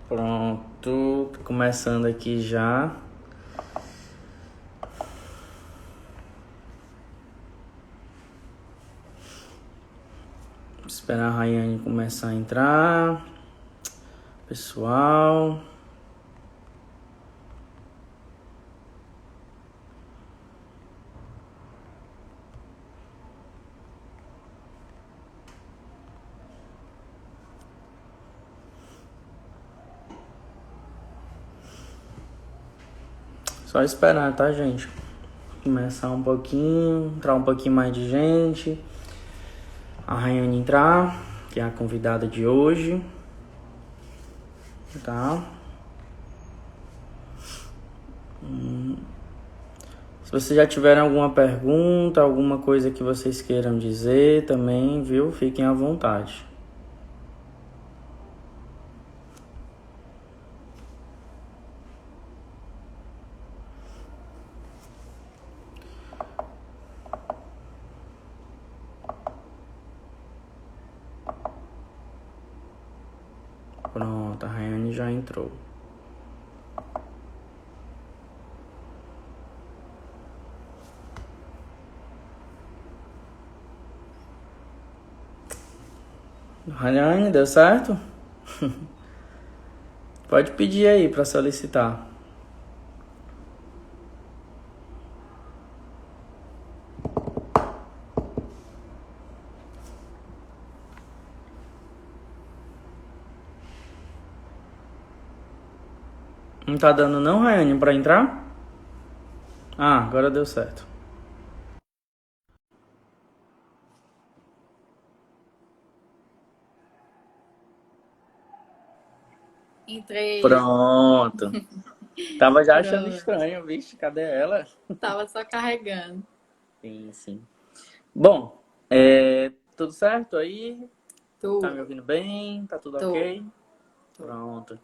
Pronto, começando aqui já. Esperar a Rayane começar a entrar. Pessoal. Só esperar, tá, gente? Começar um pouquinho, entrar um pouquinho mais de gente. A Rayane entrar, que é a convidada de hoje. Tá? Se vocês já tiverem alguma pergunta, alguma coisa que vocês queiram dizer também, viu? Fiquem à vontade. Pronto, a Rayane já entrou. Rayane, deu certo? Pode pedir aí para solicitar. Não tá dando não, Rayane, para entrar? Ah, agora deu certo. Entrei. Pronto. Tava já achando Pronto. estranho, vixe, cadê ela? Tava só carregando. Sim, sim. Bom, tudo certo aí? Tá me Tô, ouvindo bem? Tá tudo tô, ok? tô. Pronto.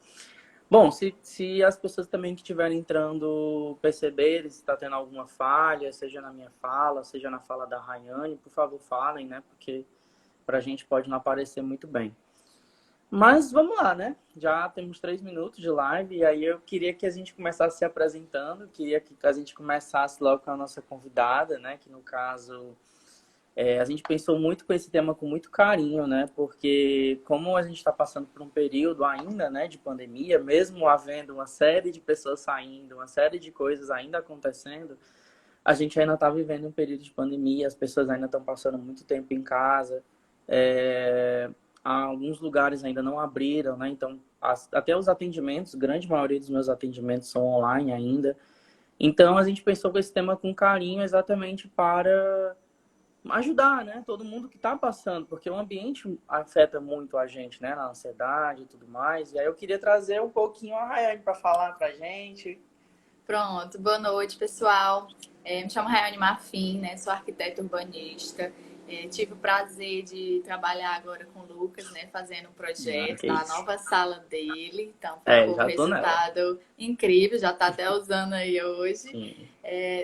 Bom, se as pessoas também que estiverem entrando perceberem se está tendo alguma falha, seja na minha fala, seja na fala da Rayane, por favor falem, né? Porque pra gente pode não aparecer muito bem. Mas vamos lá, né? Já temos 3 minutos de live e aí eu queria que a gente começasse se apresentando, queria que a gente começasse logo com a nossa convidada, né? Que no caso a gente pensou muito com esse tema com muito carinho, né? Porque como a gente está passando por um período ainda, né, de pandemia, mesmo havendo uma série de pessoas saindo, uma série de coisas ainda acontecendo, a gente ainda está vivendo um período de pandemia, as pessoas ainda estão passando muito tempo em casa, é, alguns lugares ainda não abriram, né? Então, até os atendimentos, grande maioria dos meus atendimentos são online ainda. Então, a gente pensou com esse tema com carinho exatamente para ajudar, né? Todo mundo que está passando, porque o ambiente afeta muito a gente, né? Na ansiedade e tudo mais. E aí eu queria trazer um pouquinho a Rayane para falar pra gente. Pronto. Boa noite, pessoal. Me chamo Rayane Marfim, né? Sou arquiteta urbanista. Tive o prazer de trabalhar agora com o Lucas, né? Fazendo um Ah, projeto que na isso. nova sala dele. Então, ficou um Já tô nela. resultado incrível. Já está até usando aí hoje. Sim.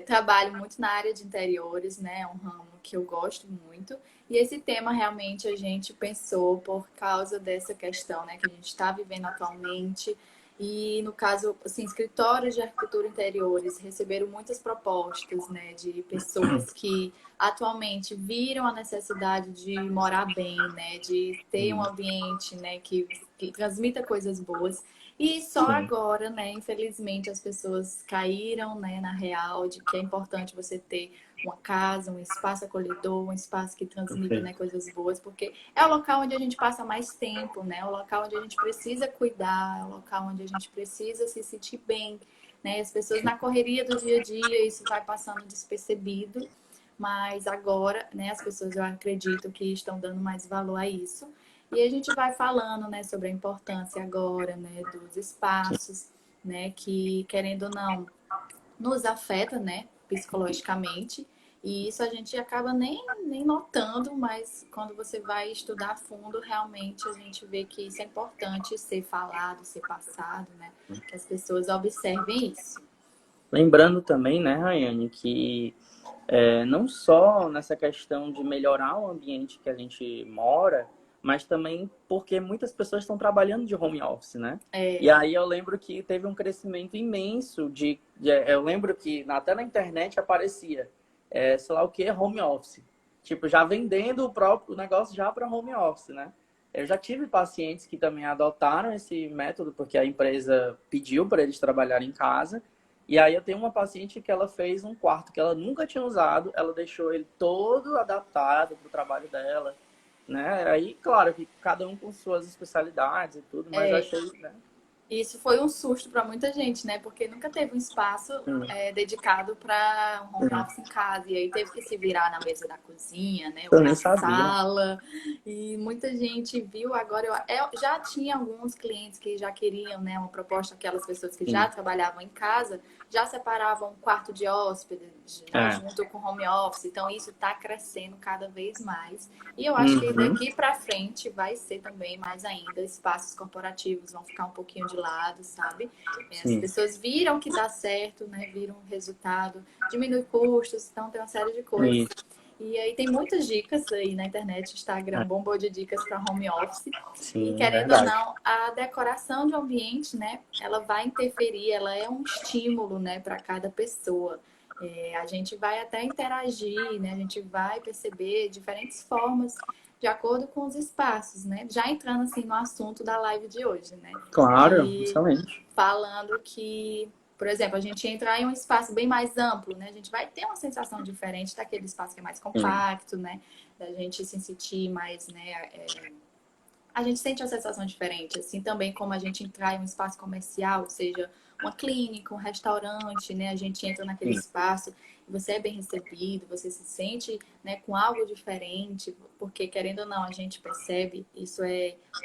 Trabalho muito na área de interiores, né? É um ramo que eu gosto muito. E esse tema realmente a gente pensou por causa dessa questão, né? Que a gente está vivendo atualmente. E no caso, assim, escritórios de arquitetura interiores receberam muitas propostas, né, de pessoas que atualmente viram a necessidade de morar bem, né, de ter um Sim. ambiente, né, que transmita coisas boas. E só Sim. agora, né, infelizmente, as pessoas caíram, né, na real de que é importante você ter uma casa, um espaço acolhedor, um espaço que transmita, né, Perfeito. coisas boas, porque é o local onde a gente passa mais tempo, né? É o local onde a gente precisa cuidar, é o local onde a gente precisa se sentir bem, né? As pessoas na correria do dia a dia, isso vai passando despercebido, mas agora, né, as pessoas eu acredito que estão dando mais valor a isso. E a gente vai falando, né, sobre a importância agora, né, dos espaços, né, que querendo ou não nos afeta, né, psicologicamente. E isso a gente acaba nem notando, mas quando você vai estudar a fundo, realmente a gente vê que isso é importante ser falado, ser passado, né? Que as pessoas observem isso. Lembrando também, né, Rayane, que não só nessa questão de melhorar o ambiente que a gente mora, mas também porque muitas pessoas estão trabalhando de home office, né? É, E aí eu lembro que teve um crescimento imenso eu lembro que até na internet aparecia, sei lá o que, home office. Tipo, já vendendo o próprio negócio já para home office, né? Eu já tive pacientes que também adotaram esse método porque a empresa pediu para eles trabalharem em casa. E aí eu tenho uma paciente que ela fez um quarto que ela nunca tinha usado, ela deixou ele todo adaptado para o trabalho dela, né? Aí, claro, que cada um com suas especialidades e tudo, mas eu é, achei, né? isso foi um susto para muita gente, né? Porque nunca teve um espaço Hum, dedicado para um home hum. office em casa. E aí teve que se virar na mesa da cozinha, né? Ou Eu nem na sabia. sala. E muita gente viu. Agora, eu já tinha alguns clientes que já queriam, né? Uma proposta, aquelas pessoas que já Sim. trabalhavam em casa, já separavam um quarto de hóspede, né? É. Junto com home office. Então, isso está crescendo cada vez mais. E eu acho que Uhum. daqui para frente vai ser também mais ainda. Espaços corporativos vão ficar um pouquinho de lado, sabe? As Sim. pessoas viram que dá certo, né? Viram o resultado, diminui custos, então tem uma série de coisas. Isso. E aí tem muitas dicas aí na internet, Instagram É. bombou de dicas para home office. E Sim, querendo ou verdade. não, a decoração de um ambiente, né? Ela vai interferir, ela é um estímulo, né? Para cada pessoa. A gente vai até interagir, né? A gente vai perceber diferentes formas de acordo com os espaços, né? Já entrando assim no assunto da live de hoje, né? Claro, Que excelente. falando que, por exemplo, a gente entrar em um espaço bem mais amplo, né? A gente vai ter uma sensação diferente daquele espaço que é mais Sim. compacto, né? Da gente se sentir mais, né? A gente sente uma sensação diferente, assim também como a gente entrar em um espaço comercial, seja uma clínica, um restaurante, né? A gente entra naquele Sim. espaço e você é bem recebido, você se sente, né, com algo diferente, porque querendo ou não, a gente percebe, isso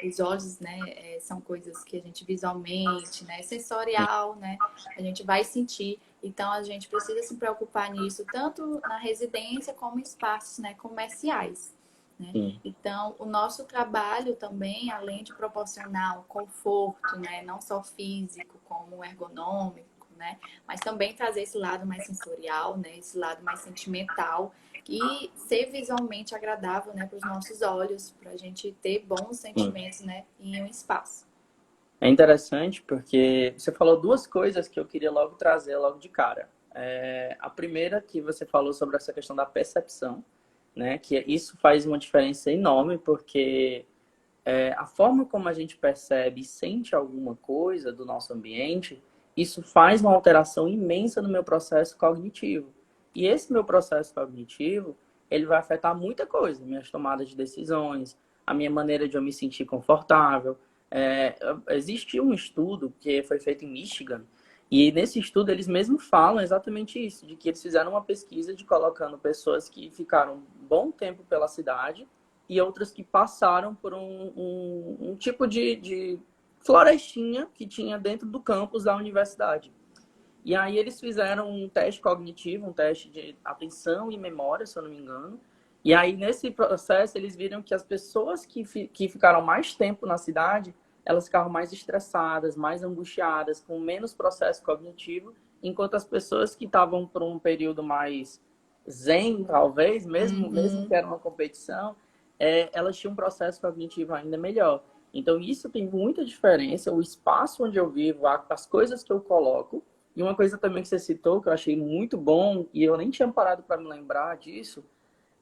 os olhos, né, são coisas que a gente visualmente, né, sensorial, né, a gente vai sentir. Então a gente precisa se preocupar nisso, tanto na residência como em espaços, né, comerciais. Né? Sim. Então, o nosso trabalho também, além de proporcionar um conforto, né, não só físico, como ergonômico, né, mas também trazer esse lado mais sensorial, né, esse lado mais sentimental e ser visualmente agradável, né, para os nossos olhos, para a gente ter bons Sim. sentimentos, né, em um espaço. É interessante porque você falou duas coisas que eu queria logo trazer logo de cara. A primeira que você falou sobre essa questão da percepção, né? Que isso faz uma diferença enorme porque a forma como a gente percebe e sente alguma coisa do nosso ambiente, isso faz uma alteração imensa no meu processo cognitivo. E esse meu processo cognitivo, ele vai afetar muita coisa, minhas tomadas de decisões, a minha maneira de eu me sentir confortável. Existe um estudo que foi feito em Michigan, e nesse estudo eles mesmos falam exatamente isso, de que eles fizeram uma pesquisa de colocando pessoas que ficaram um bom tempo pela cidade e outras que passaram por um tipo de florestinha que tinha dentro do campus da universidade. E aí eles fizeram um teste cognitivo, um teste de atenção e memória, se eu não me engano. E aí nesse processo eles viram que as pessoas que ficaram mais tempo na cidade, elas ficavam mais estressadas, mais angustiadas, com menos processo cognitivo, enquanto as pessoas que estavam por um período mais zen, talvez, mesmo que Uhum. era uma competição, elas tinham um processo cognitivo ainda melhor. Então isso tem muita diferença, o espaço onde eu vivo, as coisas que eu coloco. E uma coisa também que você citou, que eu achei muito bom, e eu nem tinha parado para me lembrar disso,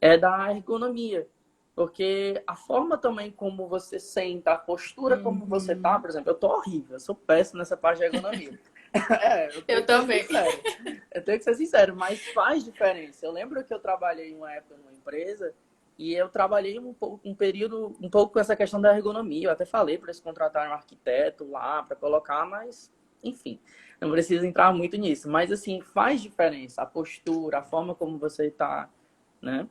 é da ergonomia. Porque a forma também como você senta, a postura como você tá, Uhum. por exemplo, eu tô horrível, eu sou péssimo nessa parte de ergonomia. Eu tenho Eu que ser também. sincero. Eu tenho que ser sincero, mas faz diferença. Eu lembro que eu trabalhei uma época numa empresa e eu trabalhei um período um pouco com essa questão da ergonomia. Eu até falei para eles contratarem um arquiteto lá para colocar, mas enfim, não precisa entrar muito nisso. Mas assim, faz diferença a postura, a forma como você está, né?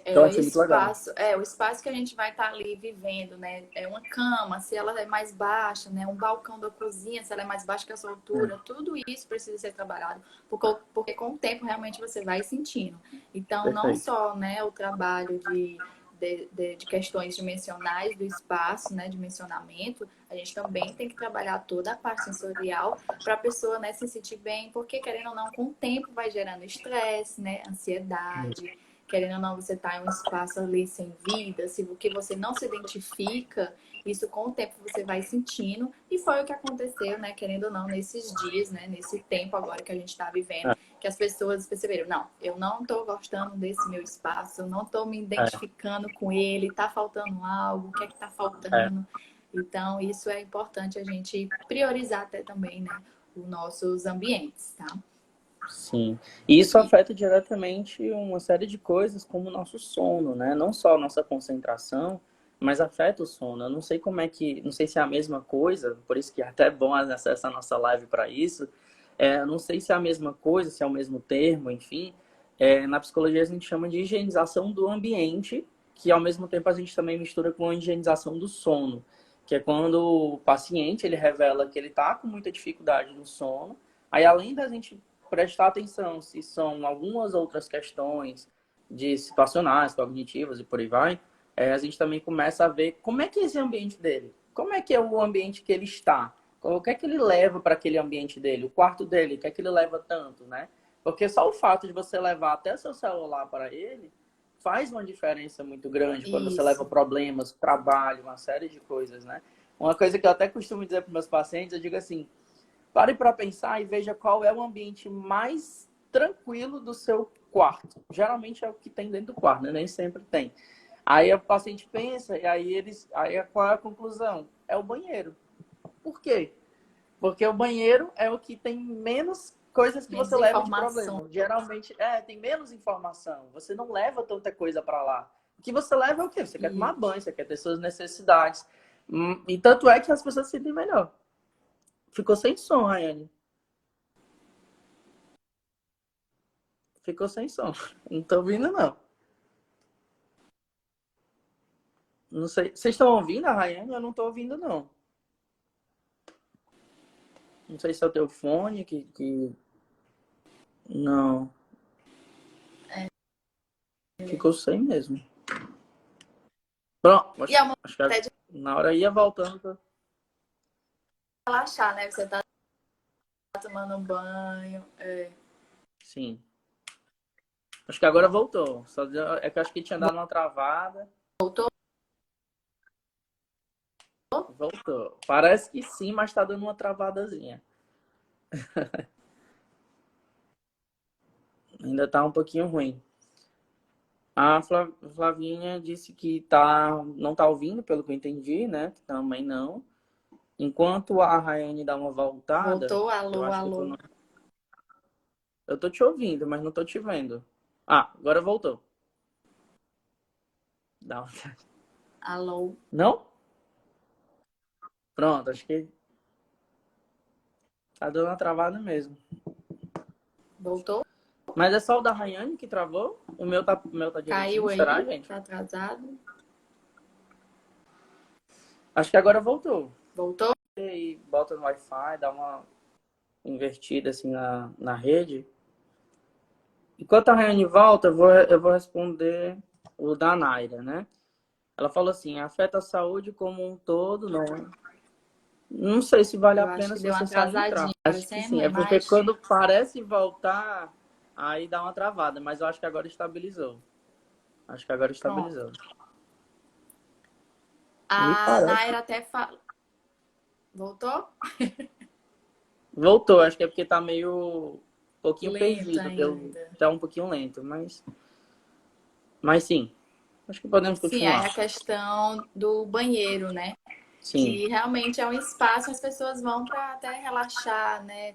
Então, eu achei muito legal. O espaço que a gente vai estar ali vivendo, né? É uma cama, se ela é mais baixa, né? Um balcão da cozinha, se ela é mais baixa que a sua altura, tudo isso precisa ser trabalhado, porque com o tempo realmente você vai sentindo. Então, não Perfeito. só, né, o trabalho de questões dimensionais do espaço, né, dimensionamento, a gente também tem que trabalhar toda a parte sensorial para a pessoa, né, se sentir bem, porque querendo ou não, com o tempo vai gerando estresse, né, ansiedade, querendo ou não, você está em um espaço ali sem vida, se o que você não se identifica, isso com o tempo você vai sentindo. E foi o que aconteceu, né? Querendo ou não, nesses dias, né? Nesse tempo agora que a gente está vivendo, É, que as pessoas perceberam, não, eu não estou gostando desse meu espaço, eu não estou me é, identificando com ele, tá faltando algo, o que é que tá é. faltando? Então, isso é importante a gente priorizar até também, né? Os nossos ambientes, tá? Sim. E isso E, afeta diretamente uma série de coisas, como o nosso sono, né? Não só a nossa concentração, mas afeta o sono. Eu não sei como é que, não sei se é a mesma coisa, por isso que é até bom acessar a nossa live para isso. Eu não sei se é a mesma coisa, se é o mesmo termo, enfim. Na psicologia a gente chama de higienização do ambiente, que ao mesmo tempo a gente também mistura com a higienização do sono, que é quando o paciente ele revela que ele está com muita dificuldade no sono. Aí, além da gente prestar atenção se são algumas outras questões de situacionais, cognitivas e por aí vai, a gente também começa a ver como é que é esse ambiente dele, como é que é o ambiente que ele está, o que é que ele leva para aquele ambiente dele, o quarto dele, o que é que ele leva tanto, né? Porque só o fato de você levar até seu celular para ele faz uma diferença muito grande quando você leva isso. problemas, trabalho, uma série de coisas, né? Uma coisa que eu até costumo dizer para meus pacientes, eu digo assim, pare para pensar e veja qual é o ambiente mais tranquilo do seu quarto. Geralmente é o que tem dentro do quarto, né? Nem sempre tem. Aí o paciente pensa e aí qual é a conclusão? É o banheiro. Por quê? Porque o banheiro é o que tem menos coisas que Menos você leva de informação. problema. Geralmente, tem menos informação. Você não leva tanta coisa para lá. O que você leva é o quê? Você quer tomar E, banho, você quer ter suas necessidades. E tanto é que as pessoas se sentem melhor. Ficou sem som, Rayane. Ficou sem som. Não tô ouvindo, não. Não sei. Vocês estão ouvindo a Rayane? Eu não tô ouvindo, não. Não sei se é o teu fone que... Não. Ficou sem mesmo. Pronto. e é uma Acho que até de na hora ia voltando. relaxar, né? Você tá tomando um banho. Sim. Acho que agora voltou. É que eu acho que tinha dado uma travada. Voltou? Voltou. Parece que sim, mas tá dando uma travadazinha. Ainda tá um pouquinho ruim. A Flavinha disse que não tá ouvindo, pelo que eu entendi, né? Também não. Enquanto a Rayane dá uma voltada, Voltou? eu Alô, acho que alô. eu tô te ouvindo, mas não tô te vendo. Ah, agora voltou. Dá uma... Alô. Não? Pronto, acho que tá dando uma travada mesmo. Voltou? Mas é só o da Rayane que travou? O meu tá direitinho, Caiu será, aí? gente? Tá atrasado? Acho que agora voltou. Voltou? E aí, bota no Wi-Fi, dá uma invertida assim na rede. Enquanto a Rayane volta, eu vou responder o da Naira, né? Ela falou assim, afeta a saúde como um todo, não. Não sei se vale a Eu acho pena que se deu uma você sair e entrar. atrasadinha. Acho que Aparecendo sim. a É porque imagem. quando parece voltar, aí dá uma travada. Mas eu acho que agora estabilizou. Acho que agora Pronto. estabilizou. Me A parece. Naira até fala. Voltou? Voltou. Acho que é porque tá meio... um pouquinho Lento perdido. ainda. Tá um pouquinho lento. Mas sim. Acho que podemos Sim, aí continuar. a questão do banheiro, né? Sim. Que realmente é um espaço, as pessoas vão para até relaxar, né?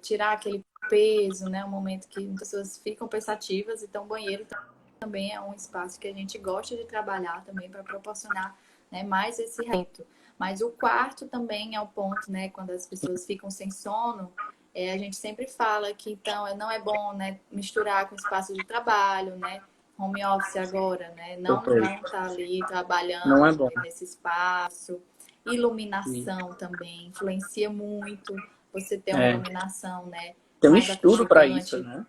Tirar aquele peso, né? Um momento que muitas pessoas ficam pensativas, então o banheiro também é um espaço que a gente gosta de trabalhar também para proporcionar, né, mais esse relaxamento. Mas o quarto também é o ponto, né? Quando as pessoas ficam sem sono, a gente sempre fala que então não é bom, né, misturar com o espaço de trabalho, né? Home office agora, né? Não Perfeito. tá ali Não trabalhando é bom. nesse espaço. Iluminação também influencia muito. Você ter uma É. iluminação, né, Tem um mais estudo para isso, aconchegante. né?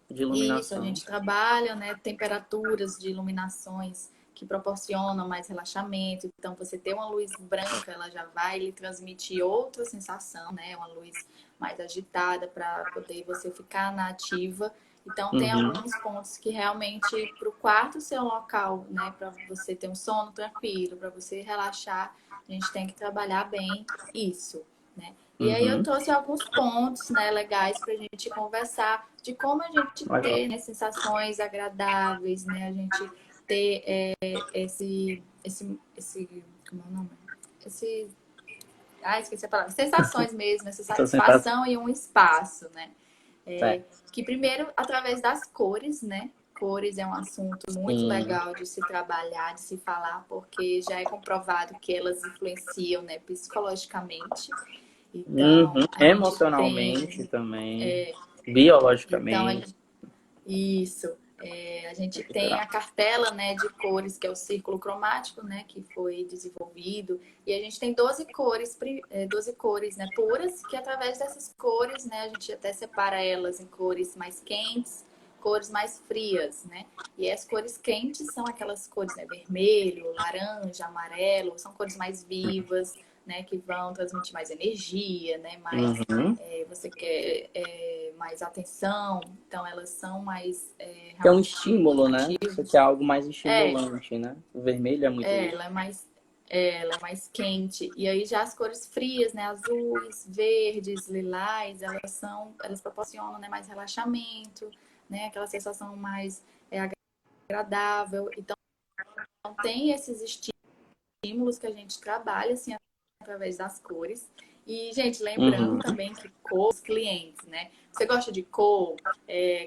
De Isso, a iluminação. gente trabalha, né, temperaturas de iluminações que proporcionam mais relaxamento. Então, você ter uma luz branca, ela já vai lhe transmitir outra sensação, né? Uma luz mais agitada para poder você ficar na ativa. Então, tem alguns pontos que realmente, para o quarto ser um local, né, para você ter um sono tranquilo, para você relaxar, a gente tem que trabalhar bem isso, né? E aí eu Uhum. trouxe alguns pontos, né, legais para a gente conversar de como a gente Legal. ter, né, sensações agradáveis, né? A gente ter como é o nome? Esse, esqueci a palavra. Sensações mesmo, essa Essa sensação. satisfação e um espaço, né? Certo. Que primeiro, através das cores, né? Cores é um assunto muito Sim. legal de se trabalhar, de se falar, porque já é comprovado que elas influenciam, né, psicologicamente. Então, Uhum. a gente Emocionalmente tem. também, Então, biologicamente. isso. A gente tem a cartela, né, de cores, que é o círculo cromático, né, que foi desenvolvido. E a gente tem 12 cores, 12 cores, né, puras, que através dessas cores, né, a gente até separa elas em cores mais quentes, cores mais frias, né? E as cores quentes são aquelas cores, né, vermelho, laranja, amarelo, são cores mais vivas, né, que vão transmitir mais energia, né, mais Uhum. você quer mais atenção, então elas são mais Que é um realmente estímulo, né? Você quer ativas. algo mais É, estimulante, né? O vermelho é muito isso. ela é mais quente. E aí já as cores frias, né, azuis, verdes, lilás, elas proporcionam, né, mais relaxamento, né, aquela sensação mais agradável. Então tem esses estímulos que a gente trabalha assim através das cores. E, gente, lembrando Uhum. também que cor, os clientes, né? Você gosta de cor?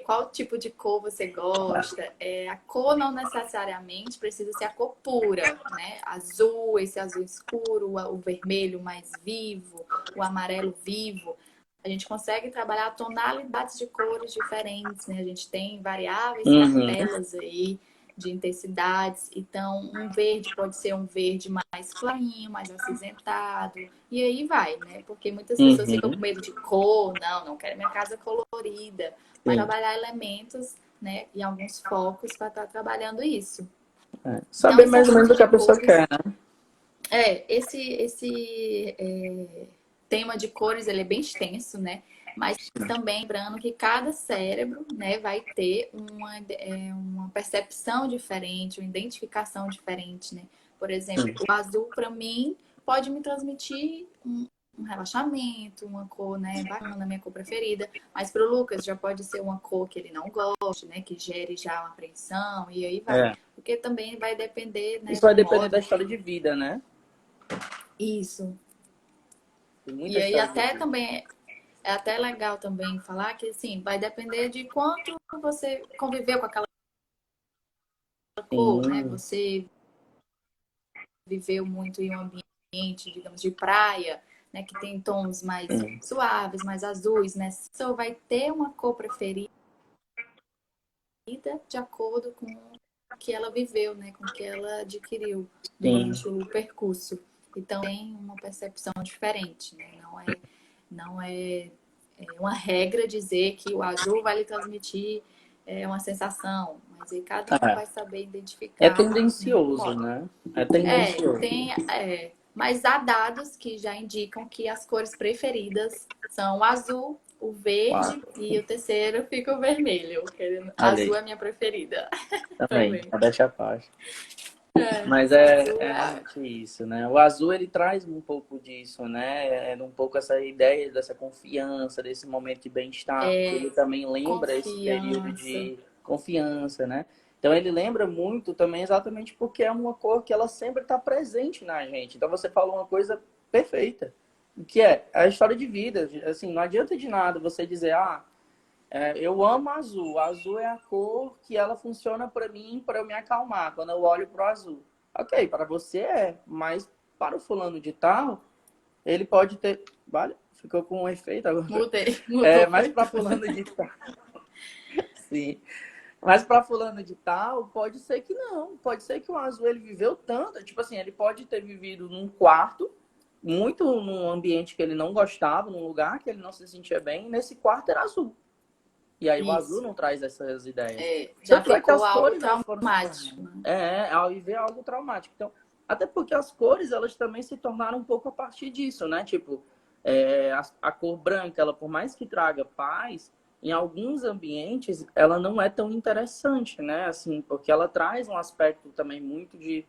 Qual tipo de cor você gosta? A cor não necessariamente precisa ser a cor pura, né? Azul, esse azul escuro, o vermelho mais vivo, o amarelo vivo. A gente consegue trabalhar tonalidades de cores diferentes, né? A gente tem variáveis Uhum. cartelas aí de intensidades. Então, um verde pode ser um verde mais clarinho, mais acinzentado. E aí vai, né? Porque muitas pessoas ficam com Uhum. medo de cor. Não quero minha casa colorida. Mas Sim. trabalhar elementos, né? E alguns focos para estar trabalhando isso. É. Então, Saber esse mais ou menos assunto o que de a pessoa cores quer, né? esse tema de cores ele é bem extenso, né? Mas também lembrando que cada cérebro, né, vai ter uma percepção diferente, uma identificação diferente, né? Por exemplo, Sim. o azul para mim pode me transmitir um relaxamento, uma cor, né, bacana, minha cor preferida. Mas para o Lucas já pode ser uma cor que ele não goste, né, que gere já uma apreensão e aí vai. É. Porque também vai depender, né, Isso vai do depender da modo história que de vida, né? isso. Tem muita E aí história de até vida. também é até legal também falar que assim, vai depender de quanto você conviveu com aquela cor, né? Sim. Você viveu muito em um ambiente, digamos, de praia, né, que tem tons mais Sim. suaves, mais azuis, né? Você vai ter uma cor preferida de acordo com o que ela viveu, né, com o que ela adquiriu Sim. durante o percurso. Então tem uma percepção diferente, né? Não é uma regra dizer que o azul vai lhe transmitir uma sensação, mas aí cada um É. vai saber É identificar, né, o tendencioso, modo. né? É tendencioso. Mas há dados que já indicam que as cores preferidas são o azul, o verde Claro. e o terceiro fica o vermelho. Olha Azul aí. é a minha preferida Também. também. Modéstia à parte. Mas Azul é realmente isso, né? O azul ele traz um pouco disso, né? É um pouco essa ideia dessa confiança, desse momento de bem-estar, porque ele também lembra esse período confiança. de confiança, né? Então ele lembra muito também exatamente porque é uma cor que ela sempre está presente na gente. Então você falou uma coisa perfeita, que é a história de vida. Assim, não adianta de nada você dizer, eu amo azul. O azul é a cor que ela funciona para mim, para eu me acalmar quando eu olho para o azul. Ok, para você mas para o fulano de tal, ele pode ter. Vale? Ficou com um efeito agora. Mudei, mudou, Mas foi para tudo. fulano de tal, sim. Mas para fulano de tal, pode ser que não. Pode ser que o azul ele viveu tanto. Tipo assim, ele pode ter vivido num quarto, muito num ambiente que ele não gostava, num lugar que ele não se sentia bem, e nesse quarto era azul. E aí o azul Isso. não traz essas ideias. Já Tanto é que ficou as algo cores elas foram se traumático, tornando. né? Ao viver algo traumático. Então, até porque as cores elas também se tornaram um pouco a partir disso, né? Tipo, a cor branca, ela por mais que traga paz, em alguns ambientes, ela não é tão interessante, né? Assim, porque ela traz um aspecto também muito de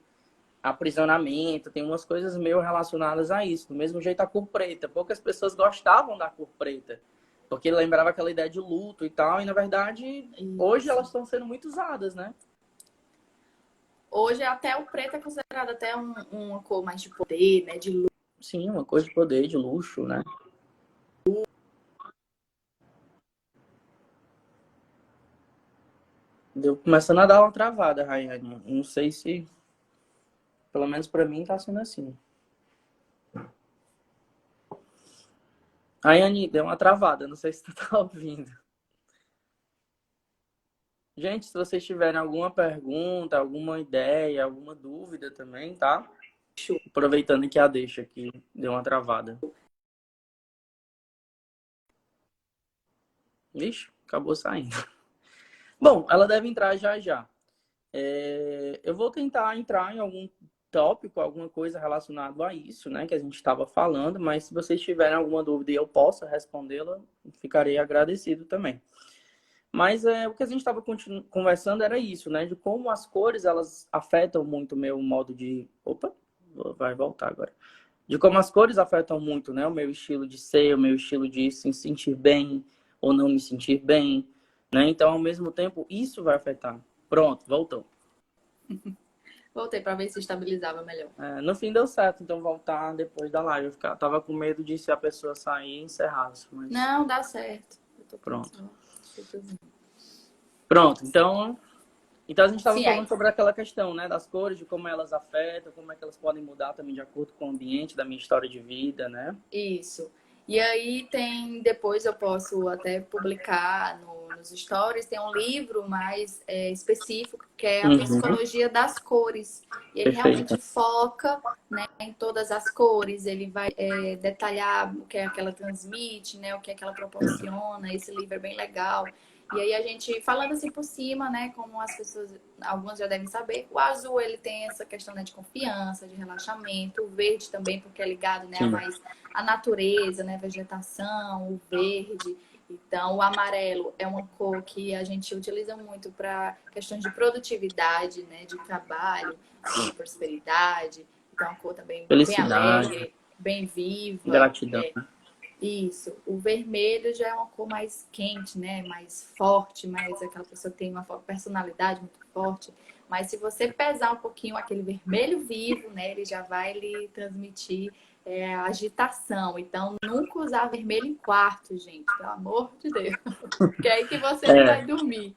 aprisionamento, tem umas coisas meio relacionadas a isso. Do mesmo jeito a cor preta. Poucas pessoas gostavam da cor preta, porque lembrava aquela ideia de luto e tal, e na verdade, hoje elas estão sendo muito usadas, né? Hoje até o preto é considerado até uma cor mais de poder, né? De luz. Sim, uma cor de poder, de luxo, né? Deu começando a dar uma travada, Rayane. Não sei se, pelo menos pra mim, tá sendo assim. Rayane, deu uma travada, não sei se tu tá ouvindo. Gente, se vocês tiverem alguma pergunta, alguma ideia, alguma dúvida também, tá? Aproveitando que a deixa aqui deu uma travada. Vixe, acabou saindo. Bom, ela deve entrar já já. Eu vou tentar entrar em algum tópico, alguma coisa relacionada a isso, né, que a gente estava falando, mas se vocês tiverem alguma dúvida e eu possa respondê-la, ficarei agradecido também. Mas o que a gente estava conversando era isso, né, de como as cores elas afetam muito o meu modo de... Opa, vai voltar agora. De como as cores afetam muito, né, o meu estilo de ser, o meu estilo de se sentir bem ou não me sentir bem, né? Então, ao mesmo tempo, isso vai afetar. Pronto, voltou. Voltei para ver se estabilizava melhor. No fim deu certo, então voltar depois da live. Tava com medo de se a pessoa sair e encerrasse. Mas... Não, dá certo. Eu tô Pronto. pensando. Pronto, então a gente estava Sim, falando aí. sobre aquela questão, né, das cores, de como elas afetam, como é que elas podem mudar também de acordo com o ambiente da minha história de vida, né? Isso. E aí tem, depois eu posso até publicar nos stories, tem um livro mais específico, que é a Psicologia das Cores. E ele realmente Perfeito. foca, né, em todas as cores, ele vai detalhar o que é que ela transmite, né, o que é que ela proporciona. Esse livro é bem legal. E aí a gente, falando assim por cima, né, como as pessoas, algumas já devem saber, o azul ele tem essa questão, né, de confiança, de relaxamento, o verde também, porque é ligado, né, a mais a natureza, né, vegetação, o verde. Então, o amarelo é uma cor que a gente utiliza muito para questões de produtividade, né, de trabalho, de prosperidade. Então, é uma cor também bem Felicidade, alegre, bem viva. gratidão. Isso. O vermelho já é uma cor mais quente, né? Mais forte, mais aquela pessoa que tem uma personalidade muito forte. Mas se você pesar um pouquinho aquele vermelho vivo, né? Ele já vai lhe transmitir agitação. Então, nunca usar vermelho em quarto, gente. Pelo amor de Deus. Porque é aí que você não vai dormir.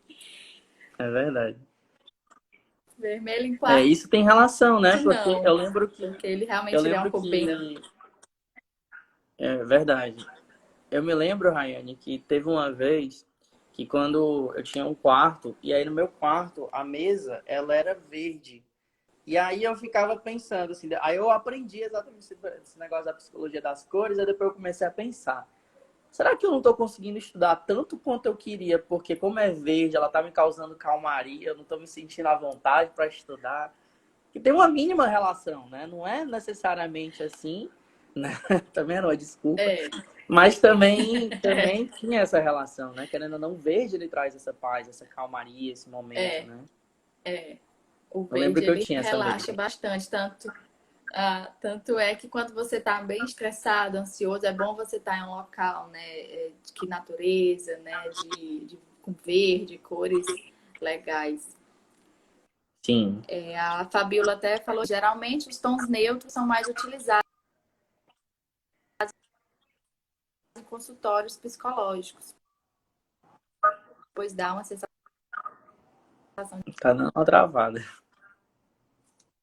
É verdade. Vermelho em quarto, Isso tem relação, né? Porque não. eu lembro que... Porque ele realmente é uma cor bem... É verdade. Eu me lembro, Rayane, que teve uma vez que quando eu tinha um quarto, e aí no meu quarto, a mesa, ela era verde. E aí eu ficava pensando, assim, aí eu aprendi exatamente esse negócio da psicologia das cores, aí depois eu comecei a pensar, será que eu não estou conseguindo estudar tanto quanto eu queria? Porque como é verde, ela está me causando calmaria, eu não estou me sentindo à vontade para estudar. Que tem uma mínima relação, né? Não é necessariamente assim, né? Também não, desculpa. Mas também tinha essa relação, né? Querendo ou não, o verde ele traz essa paz, essa calmaria, esse momento, né? O Eu lembro verde, que eu ele tinha essa relaxa mesa. bastante, tanto é que quando você está bem estressado, ansioso, é bom você estar em um local, né, que natureza, né, com verde, cores legais. Sim. A Fabiola até falou, geralmente os tons neutros são mais utilizados em consultórios psicológicos, pois dá uma sensação Tá dando uma travada.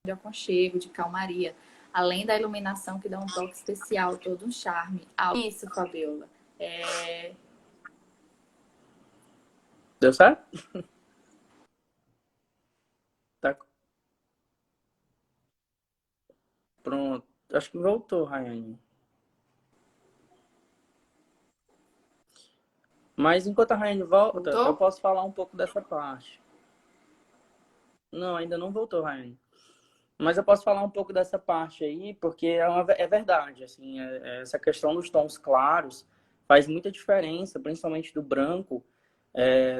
de aconchego, de calmaria, além da iluminação que dá um toque especial, todo um charme. Isso, Fabiola. Deu certo? Tá. Pronto. Acho que voltou, Rayane. Mas enquanto a Rayane volta, eu Voltou? posso falar um pouco dessa parte. Não, ainda não voltou, Rayane. Mas eu posso falar um pouco dessa parte aí, porque é verdade, assim, essa questão dos tons claros faz muita diferença, principalmente do branco.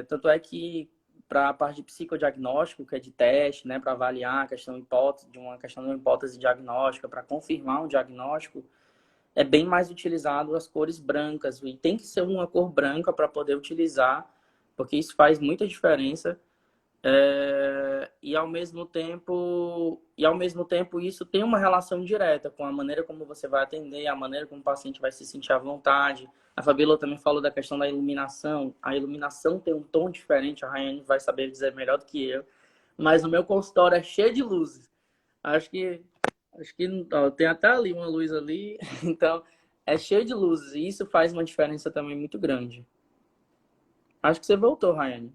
Tanto é que para a parte de psicodiagnóstico, que é de teste, né, para avaliar a questão hipótese, de uma questão de uma hipótese diagnóstica, para confirmar um diagnóstico, é bem mais utilizado as cores brancas. E tem que ser uma cor branca para poder utilizar, porque isso faz muita diferença. E ao mesmo tempo isso tem uma relação direta com a maneira como você vai atender, a maneira como o paciente vai se sentir à vontade. A Fabíola também falou da questão da iluminação. A iluminação tem um tom diferente, a Rayane vai saber dizer melhor do que eu, mas o meu consultório é cheio de luzes. Acho que ó, tem até ali uma luz ali, então é cheio de luzes e isso faz uma diferença também muito grande. Acho que você voltou, Rayane.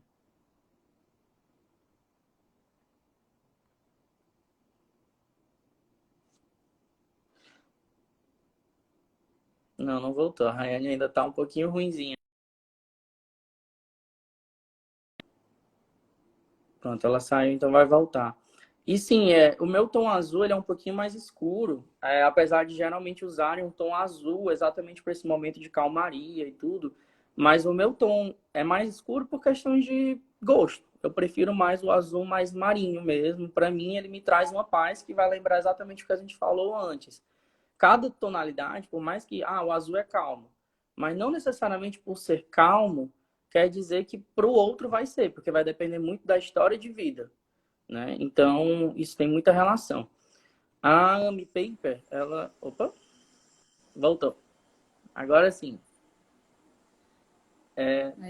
Não, não voltou. A Rayane ainda tá um pouquinho ruinzinha. Pronto, ela saiu, então vai voltar. E sim, o meu tom azul ele é um pouquinho mais escuro, apesar de geralmente usarem um tom azul exatamente para esse momento de calmaria e tudo. Mas o meu tom é mais escuro por questões de gosto. Eu prefiro mais o azul mais marinho mesmo. Para mim, ele me traz uma paz que vai lembrar exatamente o que a gente falou antes. Cada tonalidade, por mais que o azul é calmo, mas não necessariamente por ser calmo, quer dizer que para o outro vai ser, porque vai depender muito da história de vida, né? Então, isso tem muita relação. A Amy Paper, ela... Opa, voltou. Agora sim.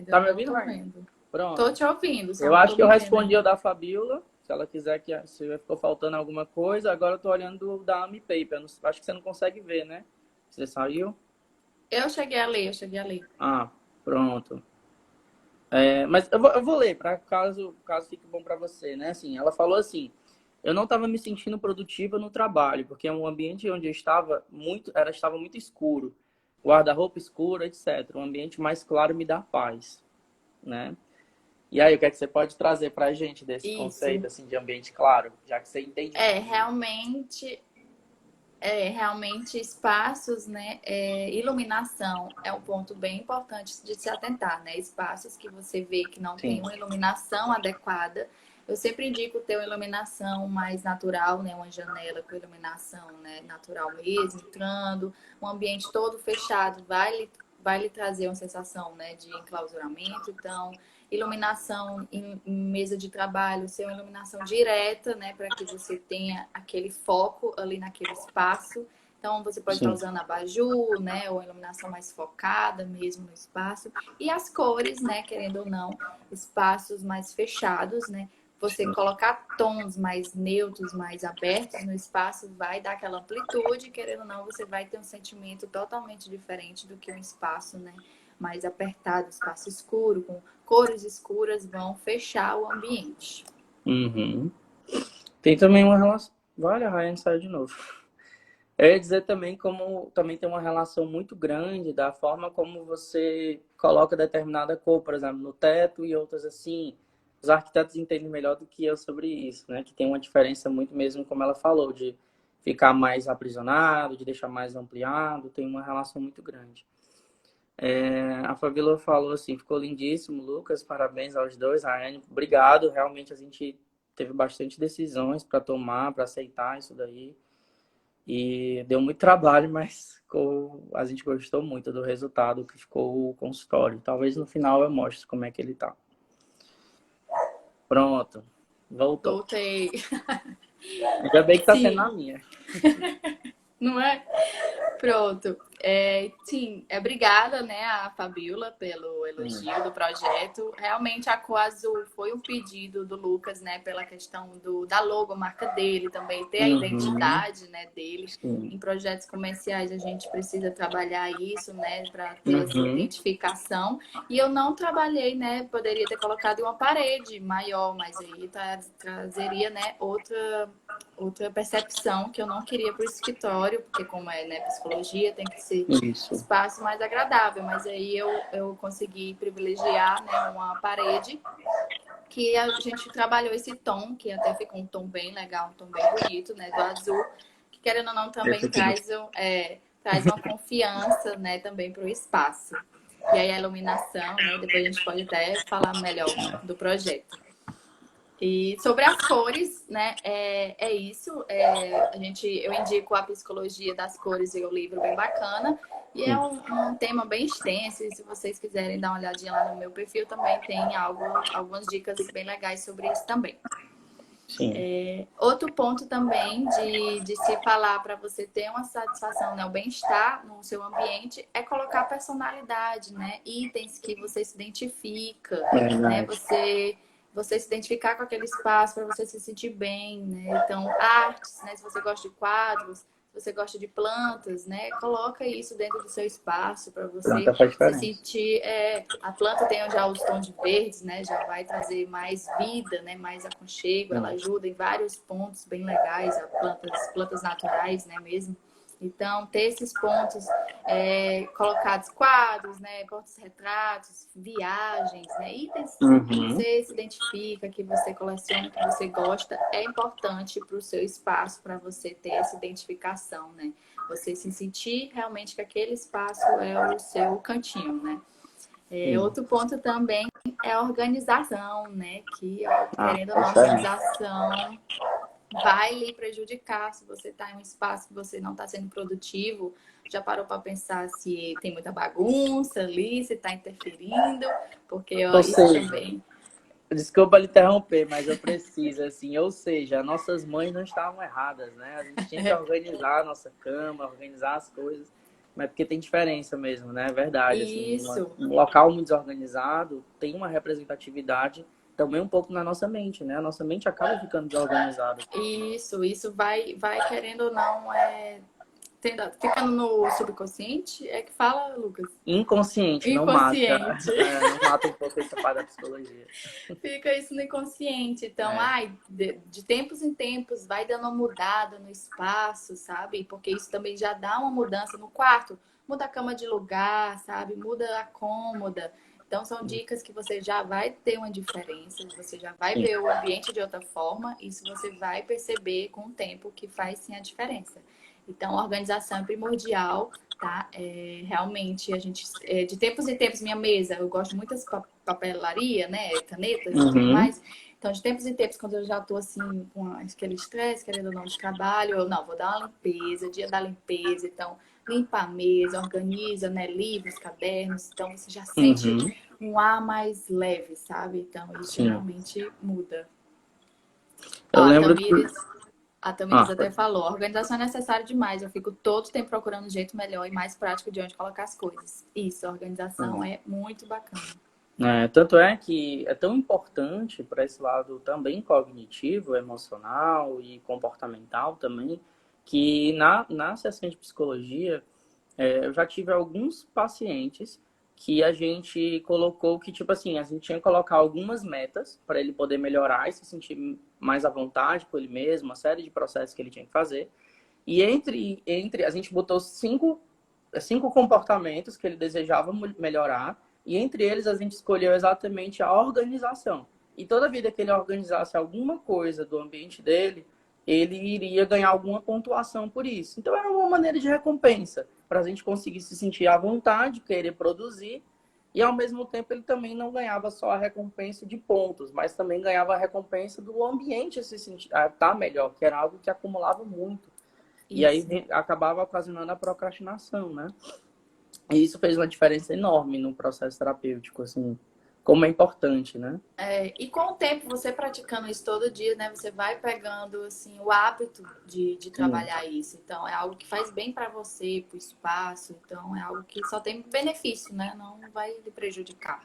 Tá me ouvindo, Rainha? Pronto. Tô te ouvindo. Eu acho que eu respondi o da Fabíola. Se ela quiser, se ficou faltando alguma coisa. Agora eu tô olhando o da Amy Paper. Acho que você não consegue ver, né? Você saiu? Eu cheguei a ler. Ah, pronto. Mas eu vou ler, para caso fique bom para você, né? Assim, ela falou assim: eu não estava me sentindo produtiva no trabalho, porque o ambiente onde eu estava estava muito escuro, guarda-roupa escuro, etc. Um ambiente mais claro me dá paz, né? E aí, o que é que você pode trazer para a gente desse conceito assim de ambiente claro, já que você entende? Realmente espaços, né? Iluminação é um ponto bem importante de se atentar, né? Espaços que você vê que não tem uma iluminação adequada. Eu sempre indico ter uma iluminação mais natural, né? Uma janela com iluminação, né? Natural mesmo, entrando. Um ambiente todo fechado vai lhe trazer uma sensação, né? De enclausuramento. Então, iluminação em mesa de trabalho, ser uma iluminação direta, né, para que você tenha aquele foco ali naquele espaço. Então, você pode estar usando abajur, né, ou iluminação mais focada mesmo no espaço. E as cores, né, querendo ou não, espaços mais fechados, né, você colocar tons mais neutros, mais abertos no espaço, vai dar aquela amplitude, querendo ou não, você vai ter um sentimento totalmente diferente do que um espaço, né, mais apertado, espaço escuro, com cores escuras, vão fechar o ambiente. Uhum. Tem também uma relação... Olha, a Ryan saiu de novo. Eu ia dizer também como também tem uma relação muito grande da forma como você coloca determinada cor, por exemplo, no teto e outras assim. Os arquitetos entendem melhor do que eu sobre isso, né? Que tem uma diferença muito mesmo, como ela falou, de ficar mais aprisionado, de deixar mais ampliado, tem uma relação muito grande. A Fabíola falou assim, ficou lindíssimo, Lucas, parabéns aos dois, Rayane, obrigado, realmente a gente teve bastante decisões para tomar, para aceitar isso daí, e deu muito trabalho, mas a gente gostou muito do resultado que ficou o consultório. Talvez no final eu mostre como é que ele tá. Pronto, voltou. Voltei. Ainda bem que tá sendo a minha. Não é? Pronto. Sim, obrigada, né, a Fabíola pelo elogio do projeto. Realmente a cor azul foi um pedido do Lucas, né, pela questão da logomarca dele, também ter a identidade, né, dele. Sim. Em projetos comerciais a gente precisa trabalhar isso, né, para ter essa identificação. E eu não trabalhei, né, poderia ter colocado uma parede maior, mas aí trazeria, né, outra percepção que eu não queria para o escritório, porque como é, né, psicologia, tem que ser espaço mais agradável, mas aí eu consegui privilegiar, né, uma parede que a gente trabalhou esse tom, que até ficou um tom bem legal, um tom bem bonito, né, do azul, que querendo ou não também traz uma confiança, né, também para o espaço. E aí a iluminação, né, depois a gente pode até falar melhor do projeto. E sobre as cores, né, é isso. Eu indico a Psicologia das Cores, e o livro bem bacana. E é um tema bem extenso. E se vocês quiserem dar uma olhadinha lá no meu perfil, também tem algumas dicas bem legais sobre isso também. Sim. Outro ponto também de se falar para você ter uma satisfação, né, o bem-estar no seu ambiente é colocar personalidade, né? Itens que você se identifica, né? Você se identificar com aquele espaço para você se sentir bem, né? Então, artes, né? Se você gosta de quadros, se você gosta de plantas, né? Coloca isso dentro do seu espaço para você Planta faz se diferença. sentir. A planta tem já os tons de verdes, né? Já vai trazer mais vida, né? Mais aconchego. Ela ajuda em vários pontos bem legais, plantas naturais, né? Mesmo. Então, ter esses pontos colocados, quadros, né, portas-retratos, viagens, né, itens que você se identifica, que você coleciona, que você gosta, é importante para o seu espaço, para você ter essa identificação, né? Você se sentir realmente que aquele espaço é o seu cantinho, né? Outro ponto também é a organização, né? Que, querendo ou não, a organização vai lhe prejudicar se você está em um espaço que você não está sendo produtivo. Já parou para pensar se tem muita bagunça ali, se está interferindo? Porque isso também... Desculpa lhe interromper, mas eu preciso, assim, ou seja, nossas mães não estavam erradas, né? A gente tinha que organizar a nossa cama, organizar as coisas, mas porque tem diferença mesmo, né? É verdade, assim, um local muito desorganizado tem uma representatividade também um pouco na nossa mente, né? A nossa mente acaba ficando desorganizada. Isso vai querendo ou não, ficando no subconsciente, é que fala, Lucas? Inconsciente, não mata. Não mata um pouco essa parte da psicologia. Fica isso no inconsciente. Então, de tempos em tempos, vai dando uma mudada no espaço, sabe? Porque isso também já dá uma mudança no quarto. Muda a cama de lugar, sabe? Muda a cômoda. Então, são dicas que você já vai ter uma diferença, você já vai ver o ambiente de outra forma, e isso você vai perceber com o tempo que faz sim a diferença. Então, a organização é primordial, tá? Realmente, a gente, de tempos em tempos, minha mesa, eu gosto muito dessa papelaria, né? Canetas e tudo mais. Então, de tempos em tempos, quando eu já tô assim, com aquele estresse, querendo ou não, de trabalho, eu não, vou dar uma limpeza, dia da limpeza, então limpa a mesa, organiza, né, livros, cadernos, então você já sente um ar mais leve, sabe? Então isso realmente muda. Eu lembro a Tamires até falou, a organização é necessária demais, eu fico todo tempo procurando um jeito melhor e mais prático de onde colocar as coisas. Isso, a organização é muito bacana. Tanto é que é tão importante para esse lado também cognitivo, emocional e comportamental também, que na sessão de psicologia, eu já tive alguns pacientes que a gente colocou que, tipo assim, a gente tinha que colocar algumas metas para ele poder melhorar e se sentir mais à vontade com ele mesmo, uma série de processos que ele tinha que fazer. E entre a gente botou cinco comportamentos que ele desejava melhorar, e entre eles a gente escolheu exatamente a organização. E toda vida que ele organizasse alguma coisa do ambiente dele, ele iria ganhar alguma pontuação por isso. Então era uma maneira de recompensa, para a gente conseguir se sentir à vontade, querer produzir, e ao mesmo tempo ele também não ganhava só a recompensa de pontos, mas também ganhava a recompensa do ambiente se sentir, tá melhor, que era algo que acumulava muito. Isso. E aí acabava ocasionando a procrastinação, né? E isso fez uma diferença enorme no processo terapêutico, assim, como é importante, né? E com o tempo, você praticando isso todo dia, né? Você vai pegando, assim, o hábito de trabalhar isso. Então, é algo que faz bem para você, para o espaço. Então, é algo que só tem benefício, né? Não vai lhe prejudicar.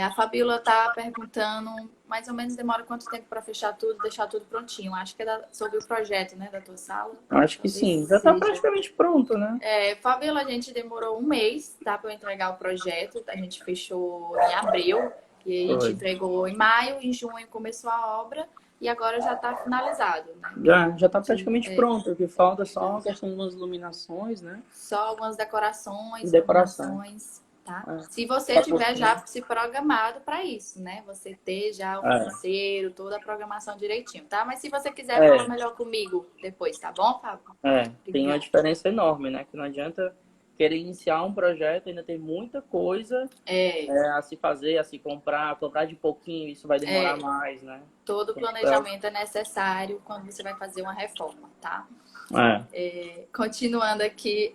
A Fabíola tá perguntando, mais ou menos demora quanto tempo para fechar tudo, deixar tudo prontinho? Acho que é sobre o projeto, né, da tua sala. Acho que sim, já tá praticamente pronto, né? Fabíola, a gente demorou um mês, tá, para entregar o projeto. A gente fechou em abril e a gente entregou em maio, em junho começou a obra e agora já tá finalizado, né? Já tá praticamente pronto, o que falta é só a questão das iluminações, né? Só algumas decorações. tá? É. Se você Tá tiver pouquinho. já se programado para isso, né? Você ter já o financeiro, toda a programação direitinho, tá? Mas se você quiser falar É, melhor comigo depois, tá bom, Fábio? tem uma Obrigada. diferença enorme, né? Que não adianta querer iniciar um projeto, ainda tem muita coisa É, a se fazer, a se comprar, comprar de pouquinho, isso vai demorar é, mais, né? todo o Então, planejamento é necessário quando você vai fazer uma reforma, tá? é. Continuando aqui,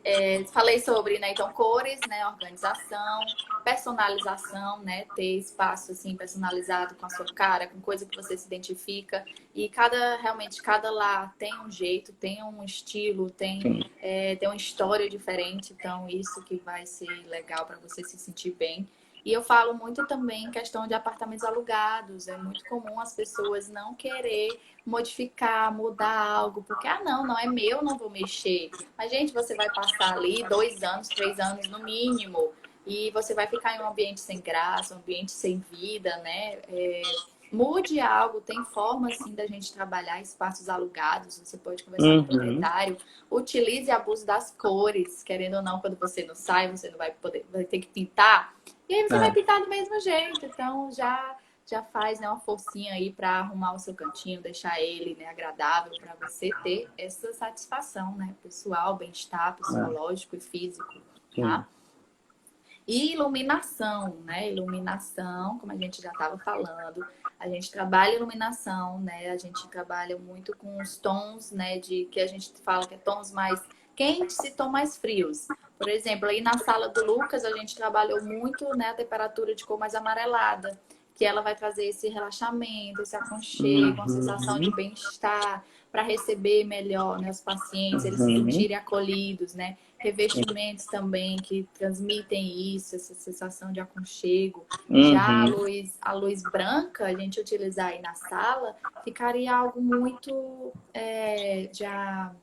falei sobre, né, então, cores, né, organização, personalização, né, ter espaço, assim, personalizado com a sua cara, com coisa que você se identifica. E realmente, cada lá tem um jeito, tem um estilo, Sim. tem uma história diferente. Então, isso que vai ser legal para você se sentir bem. E eu falo muito também em questão de apartamentos alugados. É muito comum as pessoas não querer modificar, mudar algo, porque, não é meu, não vou mexer. Mas, gente, você vai passar ali 2 anos, 3 anos no mínimo, e você vai ficar em um ambiente sem graça, um ambiente sem vida, né? Mude algo, tem forma, assim, da gente trabalhar espaços alugados, você pode conversar com o Uhum. proprietário, utilize e abuse das cores, querendo ou não, quando você não sai, você não vai ter que pintar, e aí você vai É. pintar do mesmo jeito, então já faz, né, uma forcinha aí para arrumar o seu cantinho, deixar ele, né, agradável para você ter essa satisfação, né, pessoal, bem-estar É. psicológico e físico, Sim. tá? E iluminação, né? Iluminação, como a gente já estava falando, a gente trabalha iluminação, né? A gente trabalha muito com os tons, né, de que a gente fala que é tons mais quentes e tons mais frios. Por exemplo, aí na sala do Lucas a gente trabalhou muito, né, a temperatura de cor mais amarelada, que ela vai trazer esse relaxamento, esse aconchego, uma sensação de Uhum. bem-estar para receber melhor, né, os pacientes, eles se Uhum. sentirem acolhidos, né? Sim. Revestimentos também que transmitem isso, essa sensação de aconchego. Já Uhum. a luz branca, a gente utilizar aí na sala, ficaria algo muito já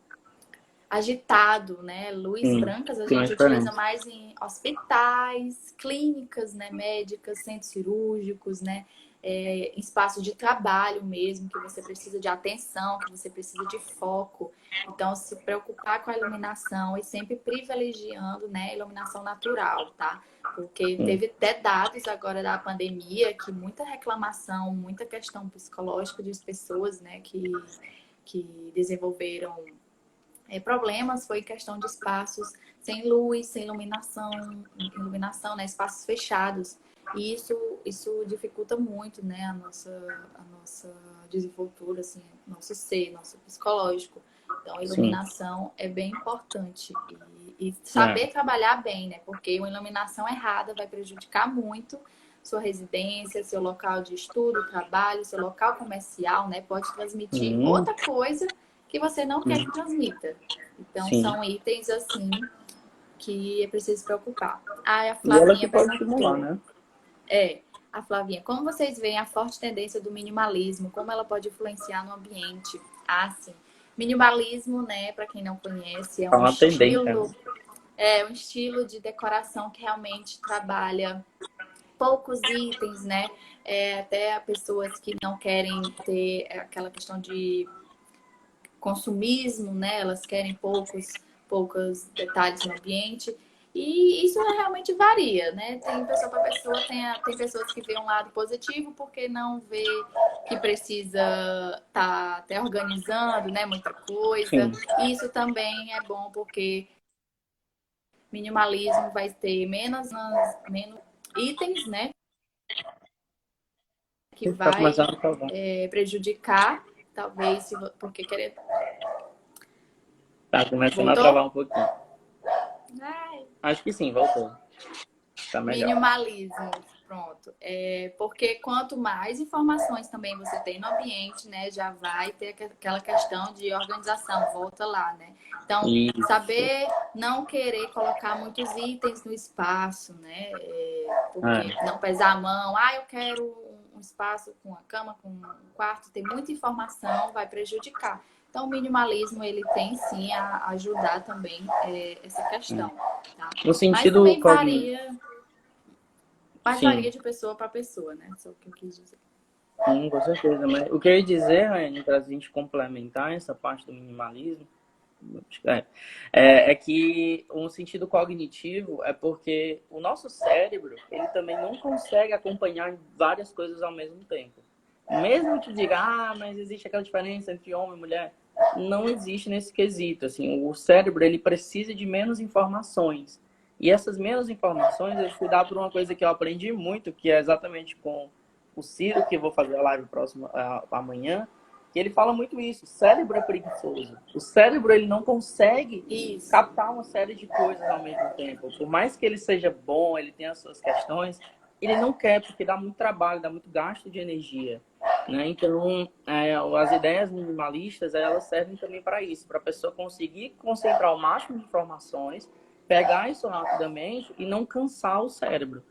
agitado, né? Luz Sim. brancas a Tem uma gente utiliza diferença. mais em hospitais, clínicas, né, médicas, centros cirúrgicos, né? Em espaços de trabalho mesmo, que você precisa de atenção, que você precisa de foco. Então, se preocupar com a iluminação e sempre privilegiando, né, a iluminação natural, tá? Porque Sim. teve até dados agora da pandemia que muita reclamação, muita questão psicológica de pessoas, né, que desenvolveram problemas foi questão de espaços sem luz, sem iluminação, né? Espaços fechados. E isso dificulta muito, né? A nossa desenvoltura, assim, nosso ser, nosso psicológico. Então, a Sim. iluminação é bem importante. E É. saber trabalhar bem, né? Porque uma iluminação errada vai prejudicar muito sua residência, seu local de estudo, trabalho, seu local comercial, né? Pode transmitir Uhum. outra coisa que você não quer que transmita. Então, Sim. são itens assim que é preciso se preocupar. Ah, a E ela que Flavinha pode estimular, perguntou. né? A Flavinha, como vocês veem a forte tendência do minimalismo? Como ela pode influenciar no ambiente? Ah, sim. Minimalismo, né, para quem não conhece, É uma tendência, né? é um estilo de decoração que realmente trabalha poucos itens, né? Até pessoas que não querem ter aquela questão de consumismo, né? Elas querem poucos detalhes no ambiente. E isso realmente varia, né? Tem pessoa para pessoa, tem pessoas que veem um lado positivo porque não vê que precisa estar até organizando, né? Muita coisa. Sim. E isso também é bom porque minimalismo vai ter menos itens, né? Que Está vai começando a causar. prejudicar, talvez, porque querer. Tá começando a travar Voltou? um pouquinho. Ai, Acho que sim, voltou. Tá melhor. minimalismo, pronto. Porque quanto mais informações também você tem no ambiente, né, já vai ter aquela questão de organização, volta lá, né? Então, Isso. saber não querer colocar muitos itens no espaço, né? Porque É. não pesar a mão, eu quero um espaço com a cama, com um quarto, tem muita informação, vai prejudicar. Então, o minimalismo, ele tem sim a ajudar também essa questão, tá? No Mas sentido também cognitivo. varia Sim. de pessoa para pessoa, né? Só o que eu quis dizer. Com certeza. Mas o que eu ia dizer, Raiane, para a gente complementar essa parte do minimalismo, É que um sentido cognitivo é porque o nosso cérebro, ele também não consegue acompanhar várias coisas ao mesmo tempo. Mesmo que diga, mas existe aquela diferença entre homem e mulher, não existe nesse quesito. Assim, o cérebro, ele precisa de menos informações. E essas menos informações, eu fui dar por uma coisa que eu aprendi muito, que é exatamente com o Ciro, que eu vou fazer a live próxima, amanhã, que ele fala muito isso. O cérebro é preguiçoso. O cérebro, ele não consegue captar uma série de coisas ao mesmo tempo. Por mais que ele seja bom, ele tenha as suas questões, ele não quer, porque dá muito trabalho, dá muito gasto de energia. Né? Então, as ideias minimalistas, elas servem também para isso, para a pessoa conseguir concentrar o máximo de informações, pegar isso rapidamente e não cansar o cérebro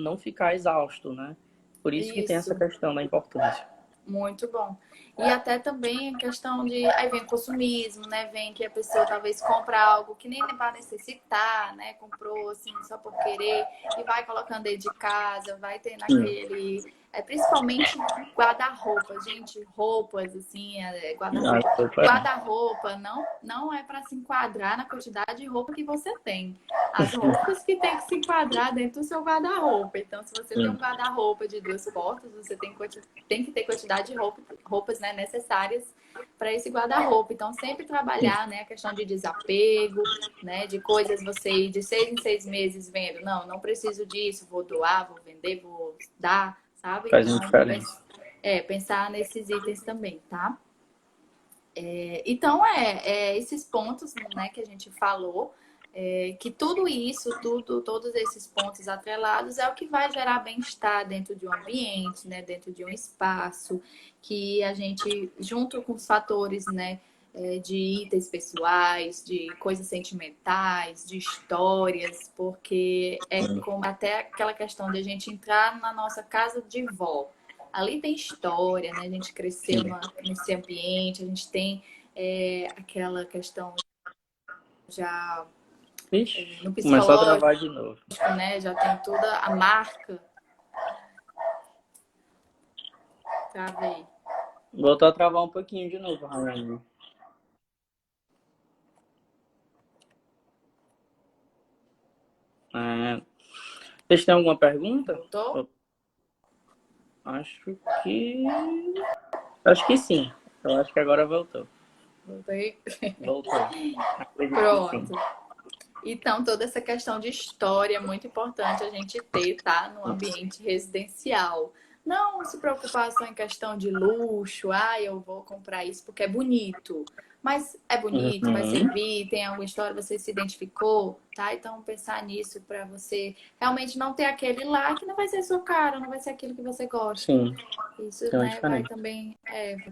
não ficar exausto, né? Por isso que tem essa questão da importância. Muito bom. E até também a questão de... Aí vem o consumismo, né? Vem que a pessoa talvez compra algo que nem vai necessitar, né? Comprou, assim, só por querer e vai colocando dentro de casa, vai ter naquele... principalmente guarda-roupa, gente. Roupas, assim, guarda-roupa não é para se enquadrar na quantidade de roupa que você tem. As roupas que tem que se enquadrar dentro do seu guarda-roupa. Então, se você tem um guarda-roupa de 2 portas, você tem que ter quantidade de roupas, né, necessárias para esse guarda-roupa. Então, sempre trabalhar, né, a questão de desapego, né, de coisas você ir de 6 em 6 meses vendo. Não preciso disso, vou doar, vou vender, vou dar, sabe? Faz uma diferença. Pensar nesses itens também, tá? Então, esses pontos, né, que a gente falou, que tudo isso, todos esses pontos atrelados é o que vai gerar bem-estar dentro de um ambiente, né, dentro de um espaço, que a gente, junto com os fatores, né, de itens pessoais, de coisas sentimentais, de histórias, porque como até aquela questão de a gente entrar na nossa casa de vó. Ali tem história, né? A gente cresceu nesse ambiente, a gente tem aquela questão já no psicológico, começou a travar de novo. Né? Já tem toda a marca. Travei. Voltou a travar um pouquinho de novo, Raiane. Vocês têm alguma pergunta? Voltou? Acho que sim. Eu acho que agora voltou. Voltei. Voltou. Pronto. Então, toda essa questão de história é muito importante a gente ter, tá? No ambiente residencial. Não se preocupar só em questão de luxo. Eu vou comprar isso porque é bonito. Mas é bonito, vai servir, tem alguma história, você se identificou, tá? Então, pensar nisso para você realmente não ter aquele lá que não vai ser sua cara, não vai ser aquilo que você gosta. Sim. Isso, né, vai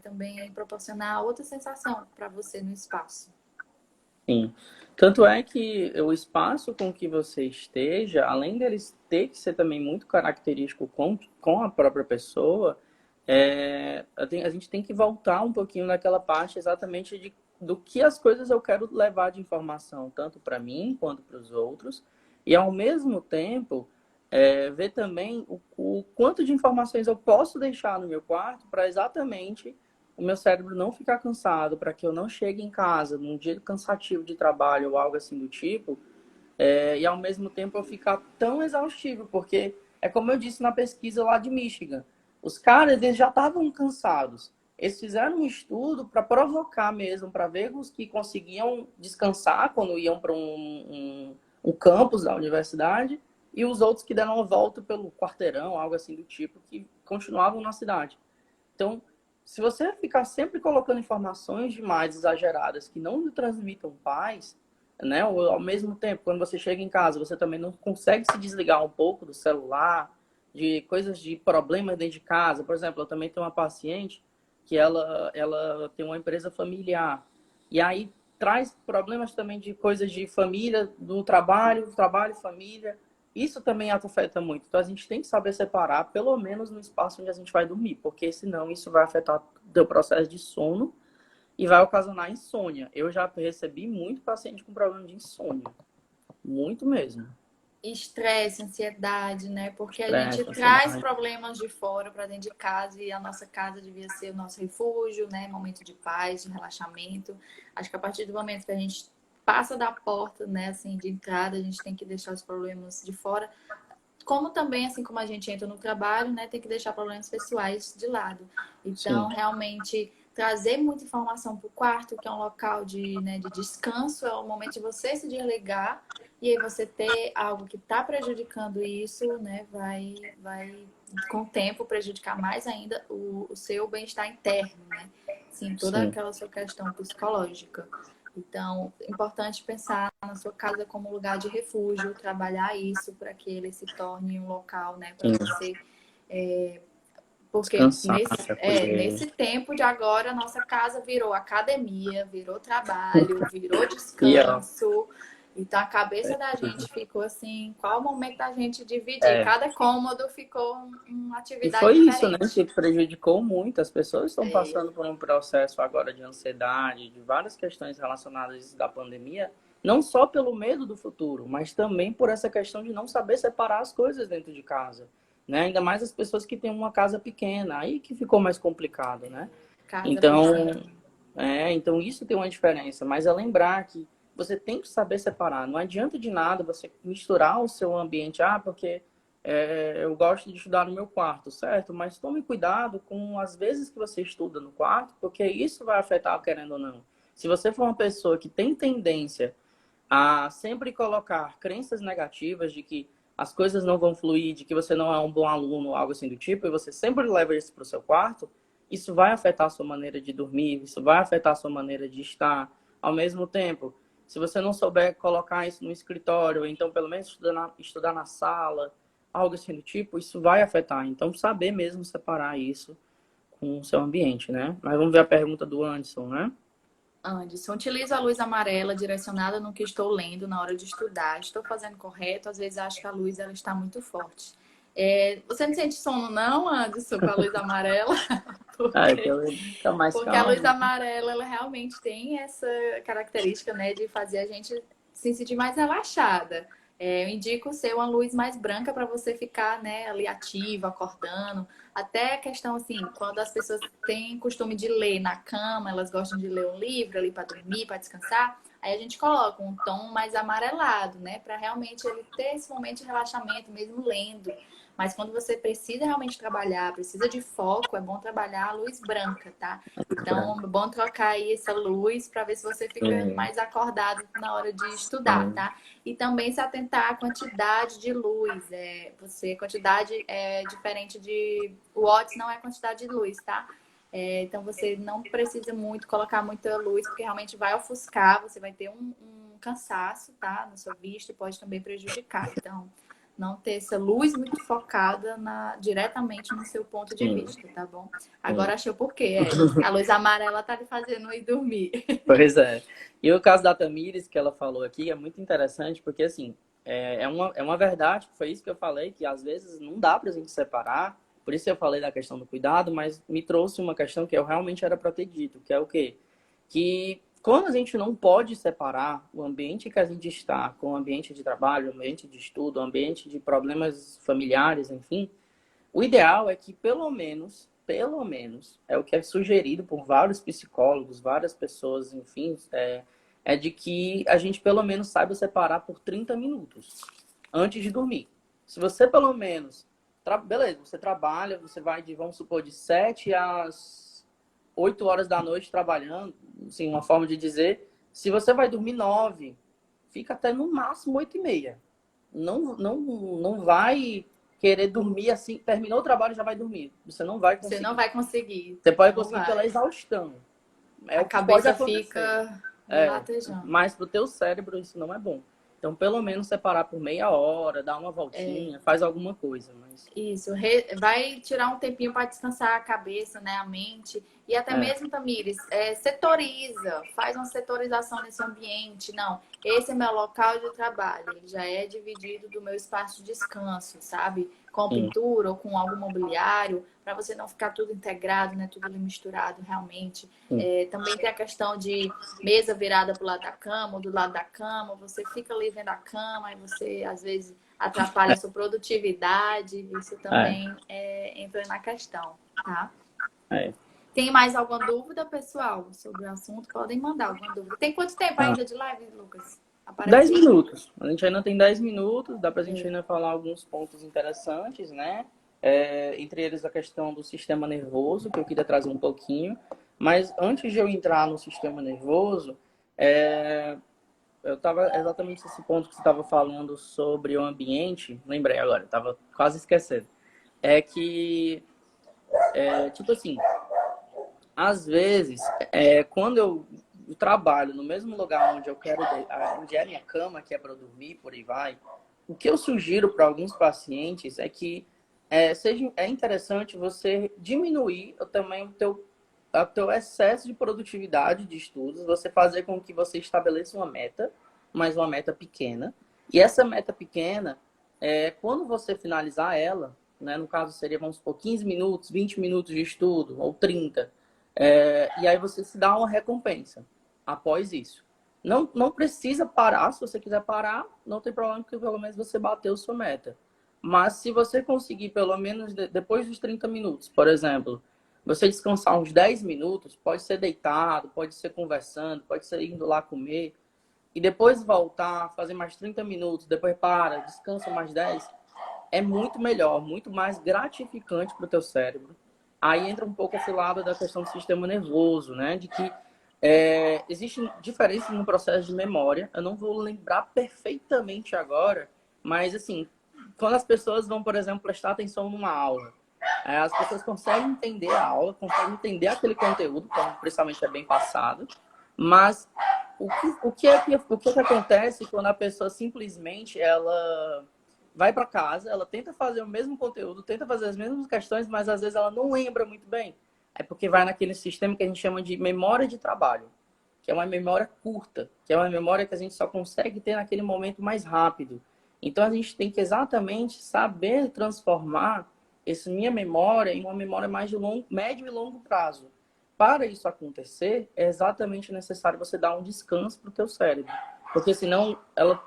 também proporcionar outra sensação para você no espaço. Sim. Tanto é que o espaço com que você esteja, além deles ter que ser também muito característico com a própria pessoa, a gente tem que voltar um pouquinho naquela parte exatamente do que as coisas eu quero levar de informação, tanto para mim quanto para os outros, e ao mesmo tempo ver também o quanto de informações eu posso deixar no meu quarto para exatamente o meu cérebro não ficar cansado, para que eu não chegue em casa num dia cansativo de trabalho ou algo assim do tipo, e ao mesmo tempo eu ficar tão exaustivo, porque é como eu disse na pesquisa lá de Michigan, os caras eles já estavam cansados. Eles fizeram um estudo para provocar mesmo, para ver os que conseguiam descansar quando iam para um campus da universidade e os outros que deram uma volta pelo quarteirão, algo assim do tipo, que continuavam na cidade. Então, se você ficar sempre colocando informações demais exageradas que não lhe transmitam paz, né? Ou, ao mesmo tempo, quando você chega em casa, você também não consegue se desligar um pouco do celular, de coisas de problemas dentro de casa. Por exemplo, eu também tenho uma paciente que ela tem uma empresa familiar. E aí traz problemas também de coisas de família, do trabalho, família. Isso também afeta muito. Então a gente tem que saber separar, pelo menos no espaço onde a gente vai dormir, porque senão isso vai afetar o processo de sono e vai ocasionar insônia. Eu já recebi muito paciente com problema de insônia. Muito mesmo. Estresse, ansiedade, né? Porque a gente Estresse, traz ansiedade. problemas de fora para dentro de casa e a nossa casa devia ser o nosso refúgio, né? Momento de paz, de relaxamento. Acho que a partir do momento que a gente passa da porta, né, assim, de entrada, a gente tem que deixar os problemas de fora. Como também, assim como a gente entra no trabalho, né, tem que deixar problemas pessoais de lado. Então, Sim, realmente, trazer muita informação para o quarto, que é um local de, né, de descanso, é o momento de você se desligar e aí você ter algo que está prejudicando isso, né, vai com o tempo prejudicar mais ainda o seu bem-estar interno, né? Sim, toda sim. aquela sua questão psicológica. Então, é importante pensar na sua casa como um lugar de refúgio, trabalhar isso para que ele se torne um local, né, para Sim. você. Porque Descansar, se acolher. nesse tempo de agora, a nossa casa virou academia, virou trabalho, virou E, ó, descanso. Então, a cabeça da gente ficou assim, qual o momento da gente dividir? é. Cada cômodo ficou uma E atividade foi isso, né, diferente. que prejudicou muito. As pessoas estão É, passando por um processo agora de ansiedade, de várias questões relacionadas à pandemia, não só pelo medo do futuro, mas também por essa questão de não saber separar as coisas dentro de casa, né? Ainda mais as pessoas que têm uma casa pequena, aí que ficou mais complicado, né? casa Então, pequena. então isso tem uma diferença, mas é lembrar que você tem que saber separar. Não adianta de nada você misturar o seu ambiente, porque eu gosto de estudar no meu quarto, certo? Mas tome cuidado com as vezes que você estuda no quarto, porque isso vai afetar, querendo ou não. Se você for uma pessoa que tem tendência a sempre colocar crenças negativas de que as coisas não vão fluir, de que você não é um bom aluno, algo assim do tipo, e você sempre leva isso para o seu quarto, isso vai afetar a sua maneira de dormir, isso vai afetar a sua maneira de estar. Ao mesmo tempo, se você não souber colocar isso no escritório, ou então pelo menos estudar na sala, algo assim do tipo, isso vai afetar. Então, saber mesmo separar isso com o seu ambiente, né? Mas vamos ver a pergunta do Anderson, né? Anderson, utilizo a luz amarela direcionada no que estou lendo na hora de estudar. Estou fazendo correto? Às vezes acho que a luz ela está muito forte. Você não sente sono não, Anderson, com a luz amarela? Que Porque, eu fica mais porque a luz calmo. amarela ela realmente tem essa característica, né, de fazer a gente se sentir mais relaxada. Eu indico ser uma luz mais branca para você ficar, né, ali ativo, acordando. Até a questão assim, quando as pessoas têm costume de ler na cama, elas gostam de ler um livro ali para dormir, para descansar, aí a gente coloca um tom mais amarelado, né, para realmente ele ter esse momento de relaxamento mesmo lendo. Mas quando você precisa realmente trabalhar, precisa de foco, é bom trabalhar a luz branca, tá? Então, é bom trocar aí essa luz para ver se você fica Sim, mais acordado na hora de estudar, sim. tá? E também se atentar à quantidade de luz. Quantidade é diferente de. O watts não é quantidade de luz, tá? Então você não precisa muito colocar muita luz, porque realmente vai ofuscar, você vai ter um cansaço, tá? Na sua vista e pode também prejudicar. Então, não ter essa luz muito focada diretamente no seu ponto de Sim, vista, tá bom? sim. Agora achei o porquê. A luz amarela tá lhe fazendo ir dormir. Pois é. E o caso da Tamires, que ela falou aqui, é muito interessante, porque, assim, é uma verdade, foi isso que eu falei, que às vezes não dá pra gente separar, por isso eu falei da questão do cuidado, mas me trouxe uma questão que eu realmente era pra ter dito, que é o quê? Que quando a gente não pode separar o ambiente que a gente está com o ambiente de trabalho, o ambiente de estudo, o ambiente de problemas familiares, enfim, o ideal é que pelo menos, é o que é sugerido por vários psicólogos, várias pessoas, enfim, é de que a gente pelo menos saiba separar por 30 minutos antes de dormir. Se você pelo menos, beleza, você trabalha, você vai vamos supor, de 7 às 8 horas da noite trabalhando, assim, uma forma de dizer, se você vai dormir 9, fica até no máximo 8h30. Não vai querer dormir assim, terminou o trabalho e já vai dormir. Você não vai Você não conseguir. vai conseguir. Você pode Não conseguir pela vai. exaustão. É A o que pode cabeça acontecer. fica É, latejando. mas pro teu cérebro isso não é bom. Então, pelo menos separar por meia hora, dar uma voltinha, faz alguma coisa, mas Isso, vai tirar um tempinho para descansar a cabeça, né, a mente. E até é, mesmo, Tamires, setoriza, faz uma setorização nesse ambiente. Não, esse é meu local de trabalho, ele já é dividido do meu espaço de descanso, sabe? Com sim, pintura ou com algum mobiliário, para você não ficar tudo integrado, né, tudo ali misturado realmente. sim, Também tem a questão de mesa virada para o lado da cama ou do lado da cama, você fica ali vendo a cama e você, às vezes atrapalha a sua produtividade, isso É, também entra na questão, tá? é. Tem mais alguma dúvida, pessoal, sobre o assunto? Podem mandar alguma dúvida. Tem quanto tempo Tá. ainda de live, Lucas? 10 Apareceu? minutos. A gente ainda tem 10 minutos, dá pra gente É. ainda falar alguns pontos interessantes, né? Entre eles a questão do sistema nervoso, que eu queria trazer um pouquinho. Mas antes de eu entrar no sistema nervoso, eu estava exatamente nesse ponto que você estava falando sobre o ambiente. Lembrei agora, estava quase esquecendo. É que, tipo assim, às vezes, quando eu trabalho no mesmo lugar onde eu quero, onde é a minha cama, que é para eu dormir, por aí vai, o que eu sugiro para alguns pacientes é que é interessante você diminuir também o teu excesso de produtividade de estudos, você fazer com que você estabeleça uma meta, mas uma meta pequena. E essa meta pequena, quando você finalizar ela, né, no caso seria, vamos supor, 15 minutos, 20 minutos de estudo, ou 30, e aí você se dá uma recompensa após isso. Não precisa parar, se você quiser parar, não tem problema, porque pelo menos você bateu sua meta. Mas se você conseguir, pelo menos depois dos 30 minutos, por exemplo, você descansar uns 10 minutos, pode ser deitado, pode ser conversando, pode ser indo lá comer, e depois voltar, fazer mais 30 minutos, depois para, descansa mais 10, é muito melhor, muito mais gratificante para o teu cérebro. Aí entra um pouco esse lado da questão do sistema nervoso, né? De que existem diferenças no processo de memória. Eu não vou lembrar perfeitamente agora, mas assim, quando as pessoas vão, por exemplo, prestar atenção numa aula, as pessoas conseguem entender a aula, conseguem entender aquele conteúdo, quando principalmente é bem passado, mas o que acontece quando a pessoa simplesmente ela vai para casa, ela tenta fazer o mesmo conteúdo, tenta fazer as mesmas questões, mas às vezes ela não lembra muito bem. É porque vai naquele sistema que a gente chama de memória de trabalho, que é uma memória curta, que é uma memória que a gente só consegue ter naquele momento mais rápido. Então a gente tem que exatamente saber transformar essa minha memória em uma memória mais de médio e longo prazo. Para isso acontecer, é exatamente necessário você dar um descanso para o teu cérebro, porque senão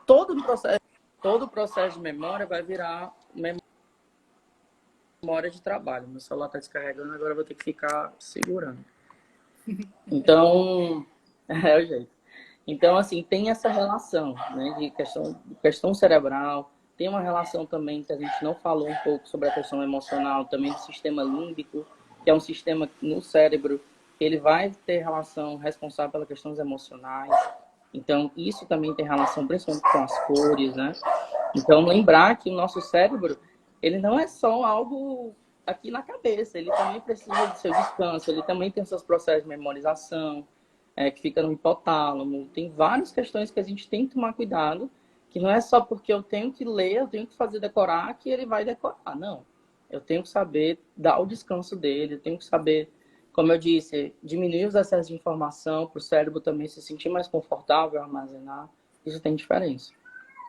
todo o processo de memória vai virar memória de trabalho. Meu celular está descarregando, agora eu vou ter que ficar segurando. Então, é o jeito. Então, assim, tem essa relação, né, de questão cerebral, tem uma relação também que a gente não falou um pouco sobre a questão emocional, também do sistema límbico, que é um sistema no cérebro que ele vai ter relação responsável pelas questões emocionais. Então, isso também tem relação principalmente com as cores, né? Então, lembrar que o nosso cérebro, ele não é só algo aqui na cabeça, ele também precisa do seu descanso, ele também tem seus processos de memorização, que fica no hipotálamo. Tem várias questões que a gente tem que tomar cuidado, que não é só porque eu tenho que ler, eu tenho que fazer decorar, que ele vai decorar. Não. Eu tenho que saber dar o descanso dele, eu tenho que saber, como eu disse, diminuir os excessos de informação para o cérebro também se sentir mais confortável, armazenar. Isso tem diferença.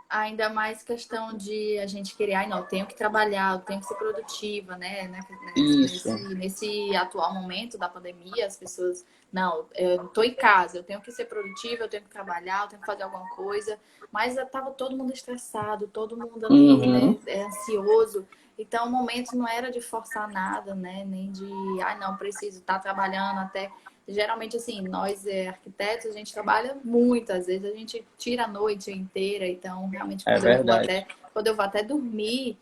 Ainda mais questão de a gente querer, ai não, eu tenho que trabalhar, eu tenho que ser produtiva, né? Isso. Nesse atual momento da pandemia, as pessoas, não, eu tô em casa, eu tenho que ser produtiva, eu tenho que trabalhar, eu tenho que fazer alguma coisa, mas tava todo mundo estressado, todo mundo ali, Uhum. né, ansioso. Então, o momento não era de forçar nada, né? Nem de, ai não, preciso estar trabalhando até. Geralmente, assim, nós arquitetos, a gente trabalha muito, às vezes a gente tira a noite inteira, então realmente É verdade. quando eu vou até dormir,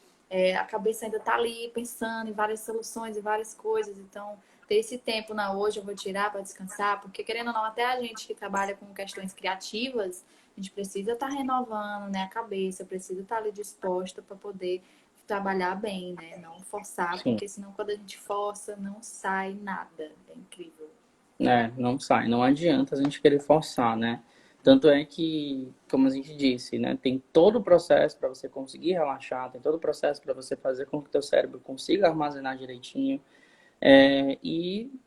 a cabeça ainda tá ali pensando em várias soluções e várias coisas, então ter esse tempo, não, hoje eu vou tirar para descansar, porque querendo ou não, até a gente que trabalha com questões criativas, a gente precisa estar renovando, né, a cabeça, precisa estar ali disposta para poder trabalhar bem, né, não forçar, Sim. porque senão quando a gente força, não sai nada, é incrível. Não sai. Não adianta a gente querer forçar, né? Tanto é que, como a gente disse, né, tem todo o processo para você conseguir relaxar, tem todo o processo para você fazer com que o teu cérebro consiga armazenar direitinho.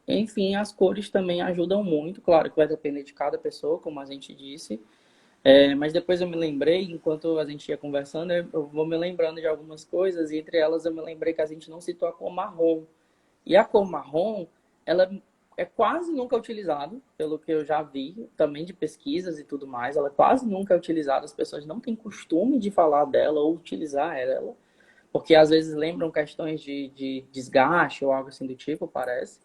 Enfim, as cores também ajudam muito. Claro que vai depender de cada pessoa, como a gente disse. Mas depois eu me lembrei, enquanto a gente ia conversando, eu vou me lembrando de algumas coisas, e entre elas eu me lembrei que a gente não citou a cor marrom. E a cor marrom, ela é quase nunca utilizado, pelo que eu já vi, também de pesquisas e tudo mais. Ela quase nunca é utilizada, as pessoas não têm costume de falar dela ou utilizar ela, porque às vezes lembram questões de desgaste ou algo assim do tipo, parece.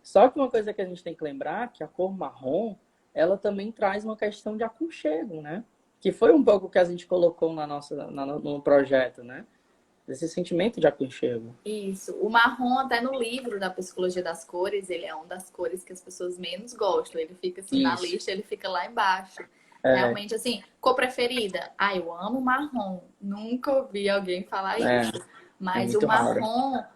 Só que uma coisa que a gente tem que lembrar, que a cor marrom, ela também traz uma questão de aconchego, né? Que foi um pouco que a gente colocou no projeto, né? Esse sentimento de aconchego. Isso. O marrom, até no livro da Psicologia das Cores, ele é uma das cores que as pessoas menos gostam. Ele fica assim, na Isso. lista, ele fica lá embaixo. É, Realmente, assim, cor preferida. Ah, eu amo marrom. Nunca ouvi alguém falar é, isso. é Mas muito raro.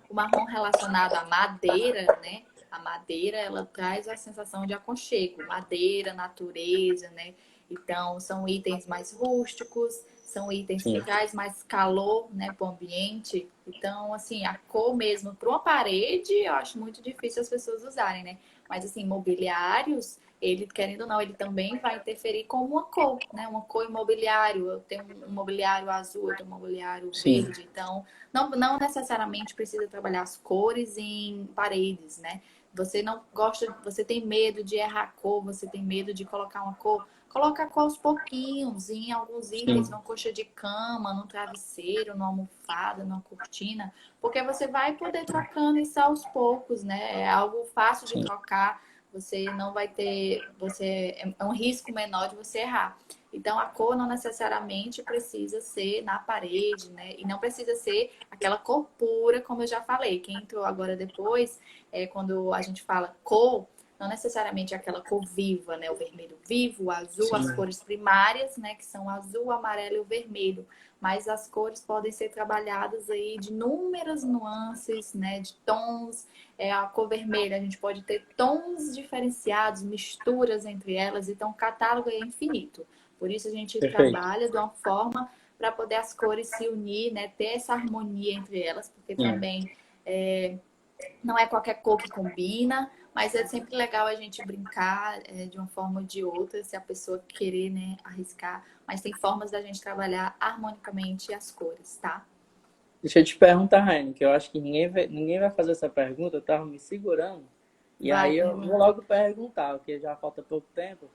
o marrom relacionado à madeira, né? A madeira, ela traz a sensação de aconchego. Madeira, natureza, né? Então, são itens mais rústicos, são itens que Sim, traz mais calor, né, para o ambiente. Então, assim, a cor mesmo para uma parede, eu acho muito difícil as pessoas usarem, né? Mas, assim, mobiliários, ele, querendo ou não, ele também vai interferir com uma cor, né? Uma cor imobiliário. Eu tenho um mobiliário azul, eu tenho um mobiliário sim, verde. Então, não necessariamente precisa trabalhar as cores em paredes, né? Você não gosta, você tem medo de errar a cor, você tem medo de colocar uma cor. Coloca a cor aos pouquinhos, em alguns itens, sim, numa coxa de cama, num travesseiro, numa almofada, numa cortina, porque você vai poder trocando isso aos poucos, né? É algo fácil de sim. trocar, você não vai ter, é um risco menor de você errar. Então a cor não necessariamente precisa ser na parede, né? E não precisa ser aquela cor pura, como eu já falei. Quem entrou agora depois, quando a gente fala cor, não necessariamente aquela cor viva, né? O vermelho vivo, o azul, as Sim, cores primárias, né? Que são o azul, o amarelo e o vermelho. Mas as cores podem ser trabalhadas aí de inúmeras nuances, né? De tons. A cor vermelha, a gente pode ter tons diferenciados, misturas entre elas. Então, o catálogo é infinito. Por isso, a gente perfeito. trabalha de uma forma para poder as cores se unir, né? Ter essa harmonia entre elas, porque Sim. também não é qualquer cor que combina, mas é sempre legal a gente brincar de uma forma ou de outra, se a pessoa querer, né, arriscar. Mas tem formas da gente trabalhar harmonicamente as cores, tá? Deixa eu te perguntar, Raine, que eu acho que ninguém vai fazer essa pergunta, eu tava me segurando. E Vai, aí eu vou pergunta. logo perguntar, porque já falta pouco tempo.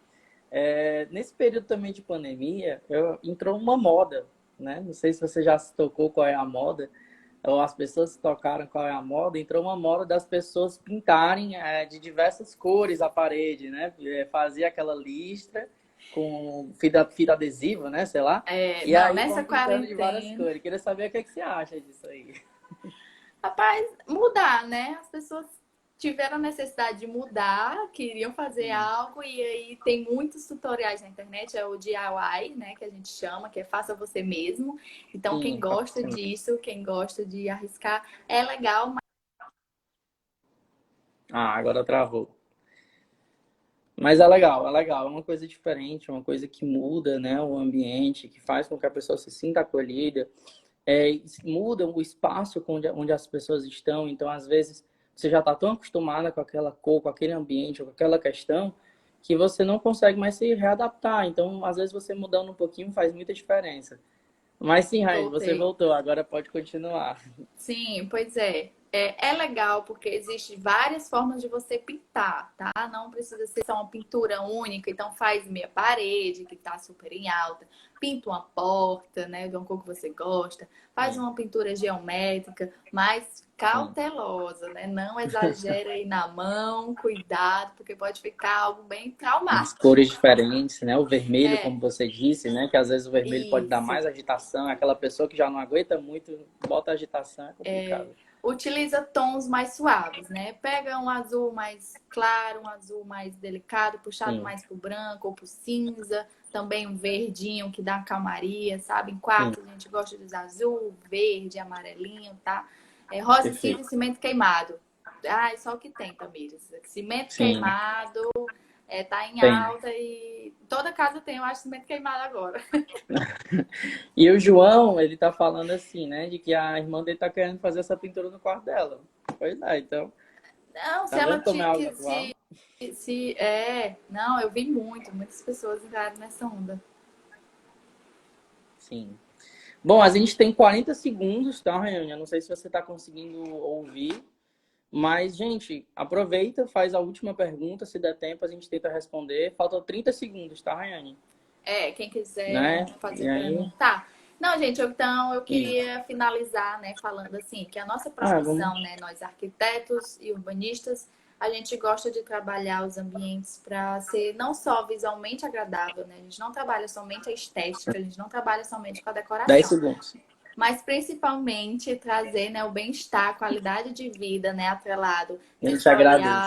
Nesse período também de pandemia, entrou uma moda, né? Não sei se você já se tocou qual é a moda, ou as pessoas se tocaram qual é a moda. Entrou uma moda das pessoas pintarem de diversas cores a parede, né? Fazia aquela listra com fita adesiva, né? Sei lá. E Não, aí nessa vão pintando de várias quarentena. cores. Queria saber o que você acha disso aí. Rapaz, mudar, né? As pessoas tiveram a necessidade de mudar, queriam fazer Sim, algo, e aí tem muitos tutoriais na internet, é o DIY, né, que a gente chama, que é faça você mesmo. Então, quem sim, gosta sim. disso, quem gosta de arriscar, é legal. Ah, agora travou. Mas é legal, é legal. É uma coisa diferente, é uma coisa que muda, né, o ambiente, que faz com que a pessoa se sinta acolhida. Muda o espaço onde as pessoas estão. Então, às vezes, você já está tão acostumada com aquela cor, com aquele ambiente, com aquela questão, que você não consegue mais se readaptar. Então, às vezes, você mudando um pouquinho faz muita diferença. Mas sim, Raine, você Voltei. voltou, agora pode continuar. Sim, pois é. É legal porque existem várias formas de você pintar, tá? Não precisa ser só uma pintura única, então faz meia parede, que tá super em alta, pinta uma porta, né, de uma cor que você gosta, faz Sim, uma pintura geométrica, mas sim. cautelosa, né? Não exagera aí na mão, cuidado, porque pode ficar algo bem As traumático. cores diferentes, né? O vermelho, como É, você disse, né? Que às vezes o vermelho pode dar isso. mais agitação. Aquela pessoa que já não aguenta muito, bota agitação, é complicado. Utiliza tons mais suaves, né? Pega um azul mais claro, um azul mais delicado, puxado Sim, mais pro branco ou pro cinza. Também um verdinho que dá calmaria, sabe? Em sim, quartos a gente gosta de usar azul, verde, amarelinho, tá? Rosa cinza e perfeito. cimento queimado. Ah, é só o que tem, Tamires. Cimento Sim, queimado tá em tem. alta e toda casa tem, eu acho, cimento queimado agora. E o João, ele tá falando assim, né? De que a irmã dele tá querendo fazer essa pintura no quarto dela. Pois é, então, Não, se tá ela vendo como é te, algo que atual? se não, eu vi muitas pessoas entraram nessa onda. Sim. Bom, a gente tem 40 segundos, tá, Rayane? Eu não sei se você tá conseguindo ouvir, Mas, gente, aproveita, faz a última pergunta. Se der tempo, a gente tenta responder. Faltam 30 segundos, tá, Rayane? Quem quiser Né? fazer E aí? pergunta. Tá. Não, gente, então eu E... queria finalizar, né, falando assim, que a nossa vamos. profissão, né, nós arquitetos e urbanistas, a gente gosta de trabalhar os ambientes para ser não só visualmente agradável, né? A gente não trabalha somente a estética, a gente não trabalha somente com a 10 decoração, segundos. mas principalmente trazer, né, o bem-estar, a qualidade de vida, né, atrelado A gente agradece. sensorial,